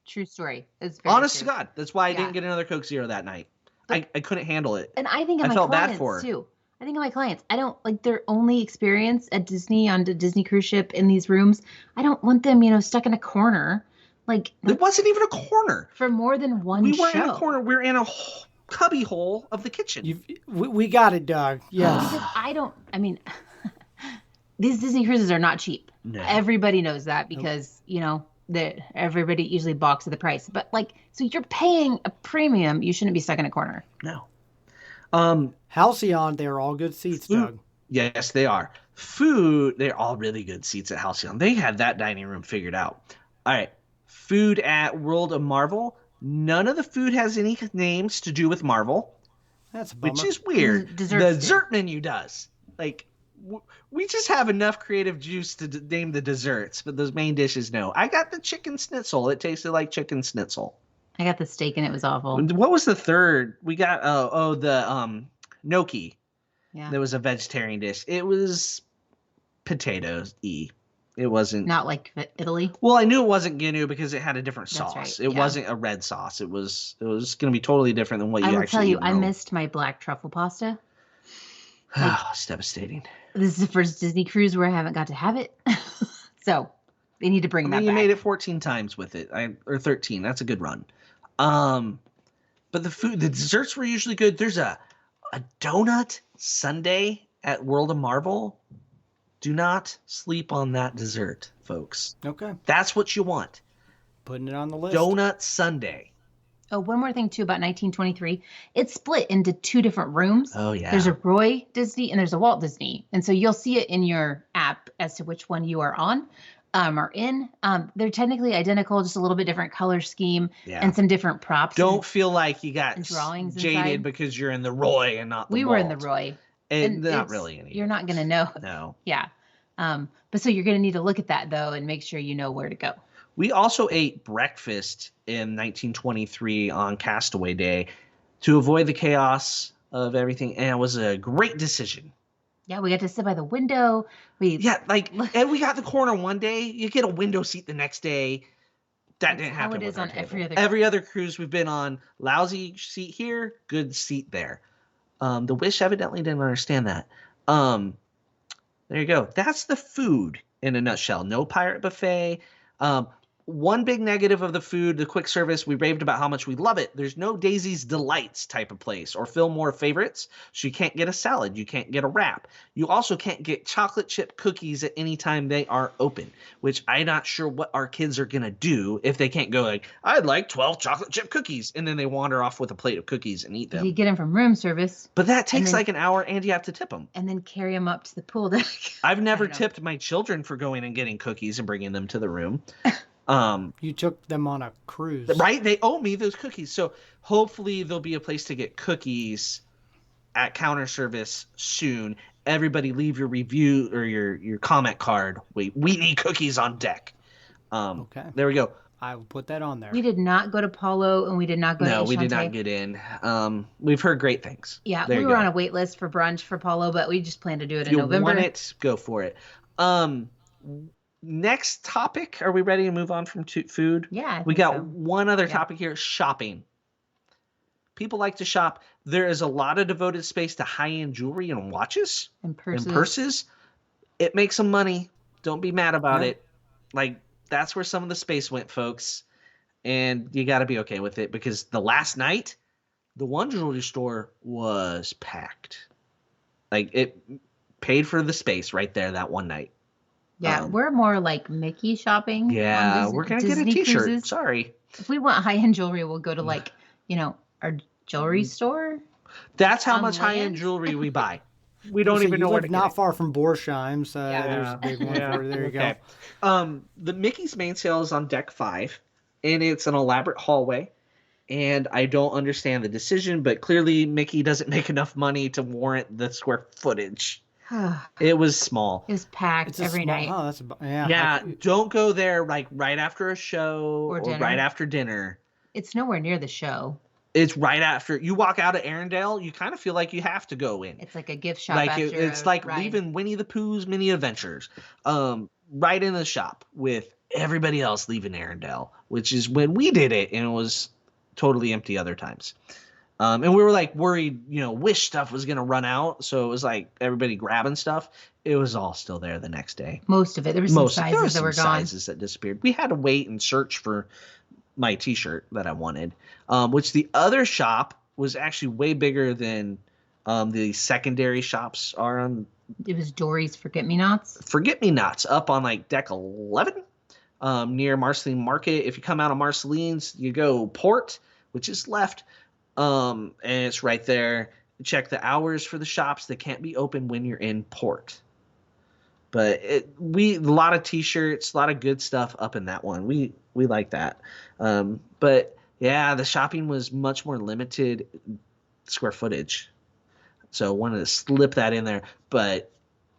True story. Honest to God. That's why I didn't get another Coke Zero that night. I couldn't handle it. And I think of my clients too. I think of my clients. I don't like their only experience at Disney on the Disney cruise ship in these rooms. I don't want them, stuck in a corner. Like it wasn't even a corner for more than one show. We weren't in a corner. We were in a cubby hole of the kitchen. We got it, Doug. Yes. Because these Disney cruises are not cheap. No. Everybody knows that because, everybody usually balks at the price. But so you're paying a premium. You shouldn't be stuck in a corner. No. Halcyon, they're all good seats, Doug. Yes, they are. Food, they're all really good seats at Halcyon. They had that dining room figured out. All right. Food at World of Marvel. None of the food has any names to do with Marvel. That's a bummer. Which is weird. The dessert menu does. We just have enough creative juice to name the desserts, but those main dishes, no. I got the chicken schnitzel. It tasted like chicken schnitzel. I got the steak and it was awful. What was the third? We got the gnocchi. Yeah. There was a vegetarian dish. It was potatoes-y. It wasn't not like Italy. Well, I knew it wasn't GNU because it had a different sauce. Right. It wasn't a red sauce. It was going to be totally different than what you actually. I will tell you, I missed my black truffle pasta. It's devastating. This is the first Disney cruise where I haven't got to have it, so they need to bring that back. You made it 14 times with it, or 13. That's a good run. But the desserts were usually good. There's a donut sundae at World of Marvel. Do not sleep on that dessert, folks. Okay. That's what you want. Putting it on the list. Donut sundae. Oh, one more thing, too, about 1923. It's split into two different rooms. Oh, yeah. There's a Roy Disney and there's a Walt Disney. And so you'll see it in your app as to which one you are on or in. They're technically identical, just a little bit different color scheme and some different props. Don't feel like you got drawings jaded inside. Because you're in the Roy and not the We Walt. were in the Roy. And not really any. You're not going to know. No. Yeah. But so you're going to need to look at that, though, and make sure you know where to go. We also ate breakfast in 1923 on Castaway Day to avoid the chaos of everything. And it was a great decision. Yeah, we got to sit by the window. And we got the corner one day. You get a window seat the next day. That didn't happen. How it is on every other cruise we've been on. Lousy seat here, good seat there. The Wish evidently didn't understand that. There you go. That's the food in a nutshell. No pirate buffet. One big negative of the food, the quick service, we raved about how much we love it. There's no Daisy's Delights type of place or Fillmore favorites. So you can't get a salad. You can't get a wrap. You also can't get chocolate chip cookies at any time they are open, which I'm not sure what our kids are going to do if they can't go like, I'd like 12 chocolate chip cookies. And then they wander off with a plate of cookies and eat them. You get them from room service. But that takes like an hour and you have to tip them. And then carry them up to the pool deck. I've never tipped my children for going and getting cookies and bringing them to the room. You took them on a cruise. Right? They owe me those cookies. So hopefully there'll be a place to get cookies at counter service soon. Everybody leave your review or your comment card. We need cookies on deck. Okay. There we go. I will put that on there. We did not go to Palo and we did not go to No, we did Ishante. not get in. We've heard great things. Yeah, There we you were go. on a wait list for brunch for Palo, but we just plan to do it If in you November. want it, go for it. Next topic. Are we ready to move on from food? Yeah, I We think got so. one other topic here, shopping. People like to shop. There is a lot of devoted space to high-end jewelry and watches And purses. and purses. It makes some money. Don't be mad about it. Like, that's where some of the space went, folks. And you got to be okay with it because the last night, the one jewelry store was packed. Like, it paid for the space right there that one night. Yeah, we're more like Mickey shopping. Yeah, on we're going to get a Disney t-shirt. cruises. Sorry. If we want high-end jewelry, we'll go to like, our jewelry store. That's how On much high-end land? jewelry we buy. We don't So even you know where live to not get it. far from Borsheim, so there's a big one for you. There you go. Okay. The Mickey's main sale is on deck 5, and it's an elaborate hallway. And I don't understand the decision, but clearly Mickey doesn't make enough money to warrant the square footage. It was small. It was packed It's a every small, night. Oh, that's Yeah, don't go there like right after a show or dinner. right after dinner. It's nowhere near the show. It's right after you walk out of Arendelle. You kind of feel like you have to go in. It's like a gift shop. Like after it's a like ride. leaving Winnie the Pooh's Mini Adventures, right in the shop with everybody else leaving Arendelle, which is when we did it, and it was totally empty other times. And we were like worried, Wish stuff was gonna run out, so it was like everybody grabbing stuff. It was all still there the next day. Most of it. There were some sizes there were that were some gone. sizes that disappeared. We had to wait and search for my T-shirt that I wanted, which the other shop was actually way bigger than the secondary shops are on It was Dory's Forget-Me-Nots. Forget-Me-Nots up on like deck 11 near Marceline Market. If you come out of Marceline's, you go Port, which is left, and it's right there. Check the hours for the shops. They can't be open when you're in Port. But a lot of T-shirts, a lot of good stuff up in that one. We like that. But yeah, the shopping was much more limited square footage. So wanted to slip that in there, but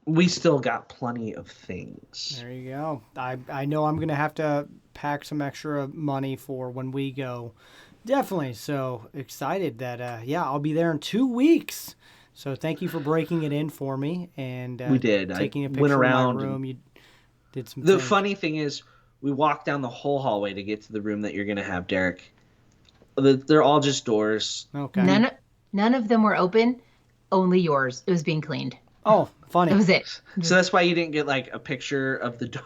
we still got plenty of things. There you go. I know I'm gonna have to pack some extra money for when we go. Definitely. So excited that I'll be there in 2 weeks. So thank you for breaking it in for me and We did. taking a I picture went around of my room. You did some. The things. funny thing is, we walked down the whole hallway to get to the room that you're gonna have, Derek. They're all just doors. Okay. None of them were open. Only yours. It was being cleaned. Oh, funny. That was it. So that's why you didn't get like a picture of the door.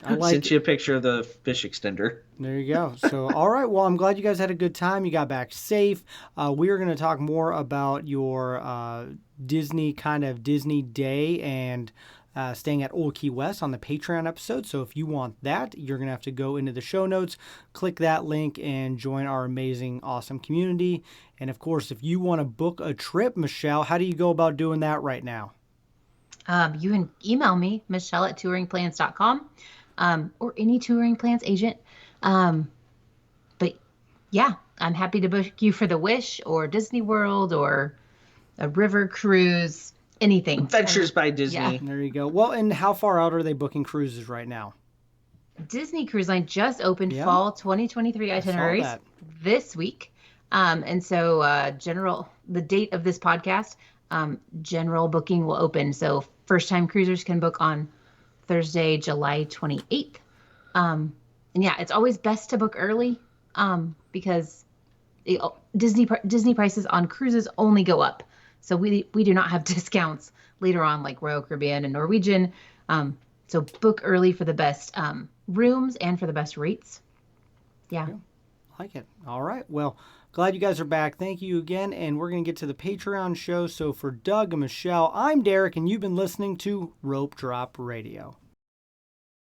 I like Sent you a picture of the fish extender. There you go. So, all right. Well, I'm glad you guys had a good time. You got back safe. We are going to talk more about your Disney day and staying at Old Key West on the Patreon episode. So if you want that, you're going to have to go into the show notes, click that link, and join our amazing, awesome community. And of course, if you want to book a trip, Michelle, how do you go about doing that right now? You can email me, Michelle@touringplans.com, or any touring plans agent. But yeah, I'm happy to book you for the Wish or Disney World or a river cruise, anything. Adventures by Disney. Yeah. There you go. Well, and how far out are they booking cruises right now? Disney Cruise Line just opened Yeah. fall 2023 itineraries that. this week. And so the date of this podcast, general booking will open. So first-time cruisers can book on Thursday, July 28th. And yeah, it's always best to book early because Disney prices on cruises only go up. So we do not have discounts later on like Royal Caribbean and Norwegian. So book early for the best rooms and for the best rates. Yeah. Like it. All right. Well, glad you guys are back. Thank you again. And we're going to get to the Patreon show. So for Doug and Michelle, I'm Derek, and you've been listening to Rope Drop Radio.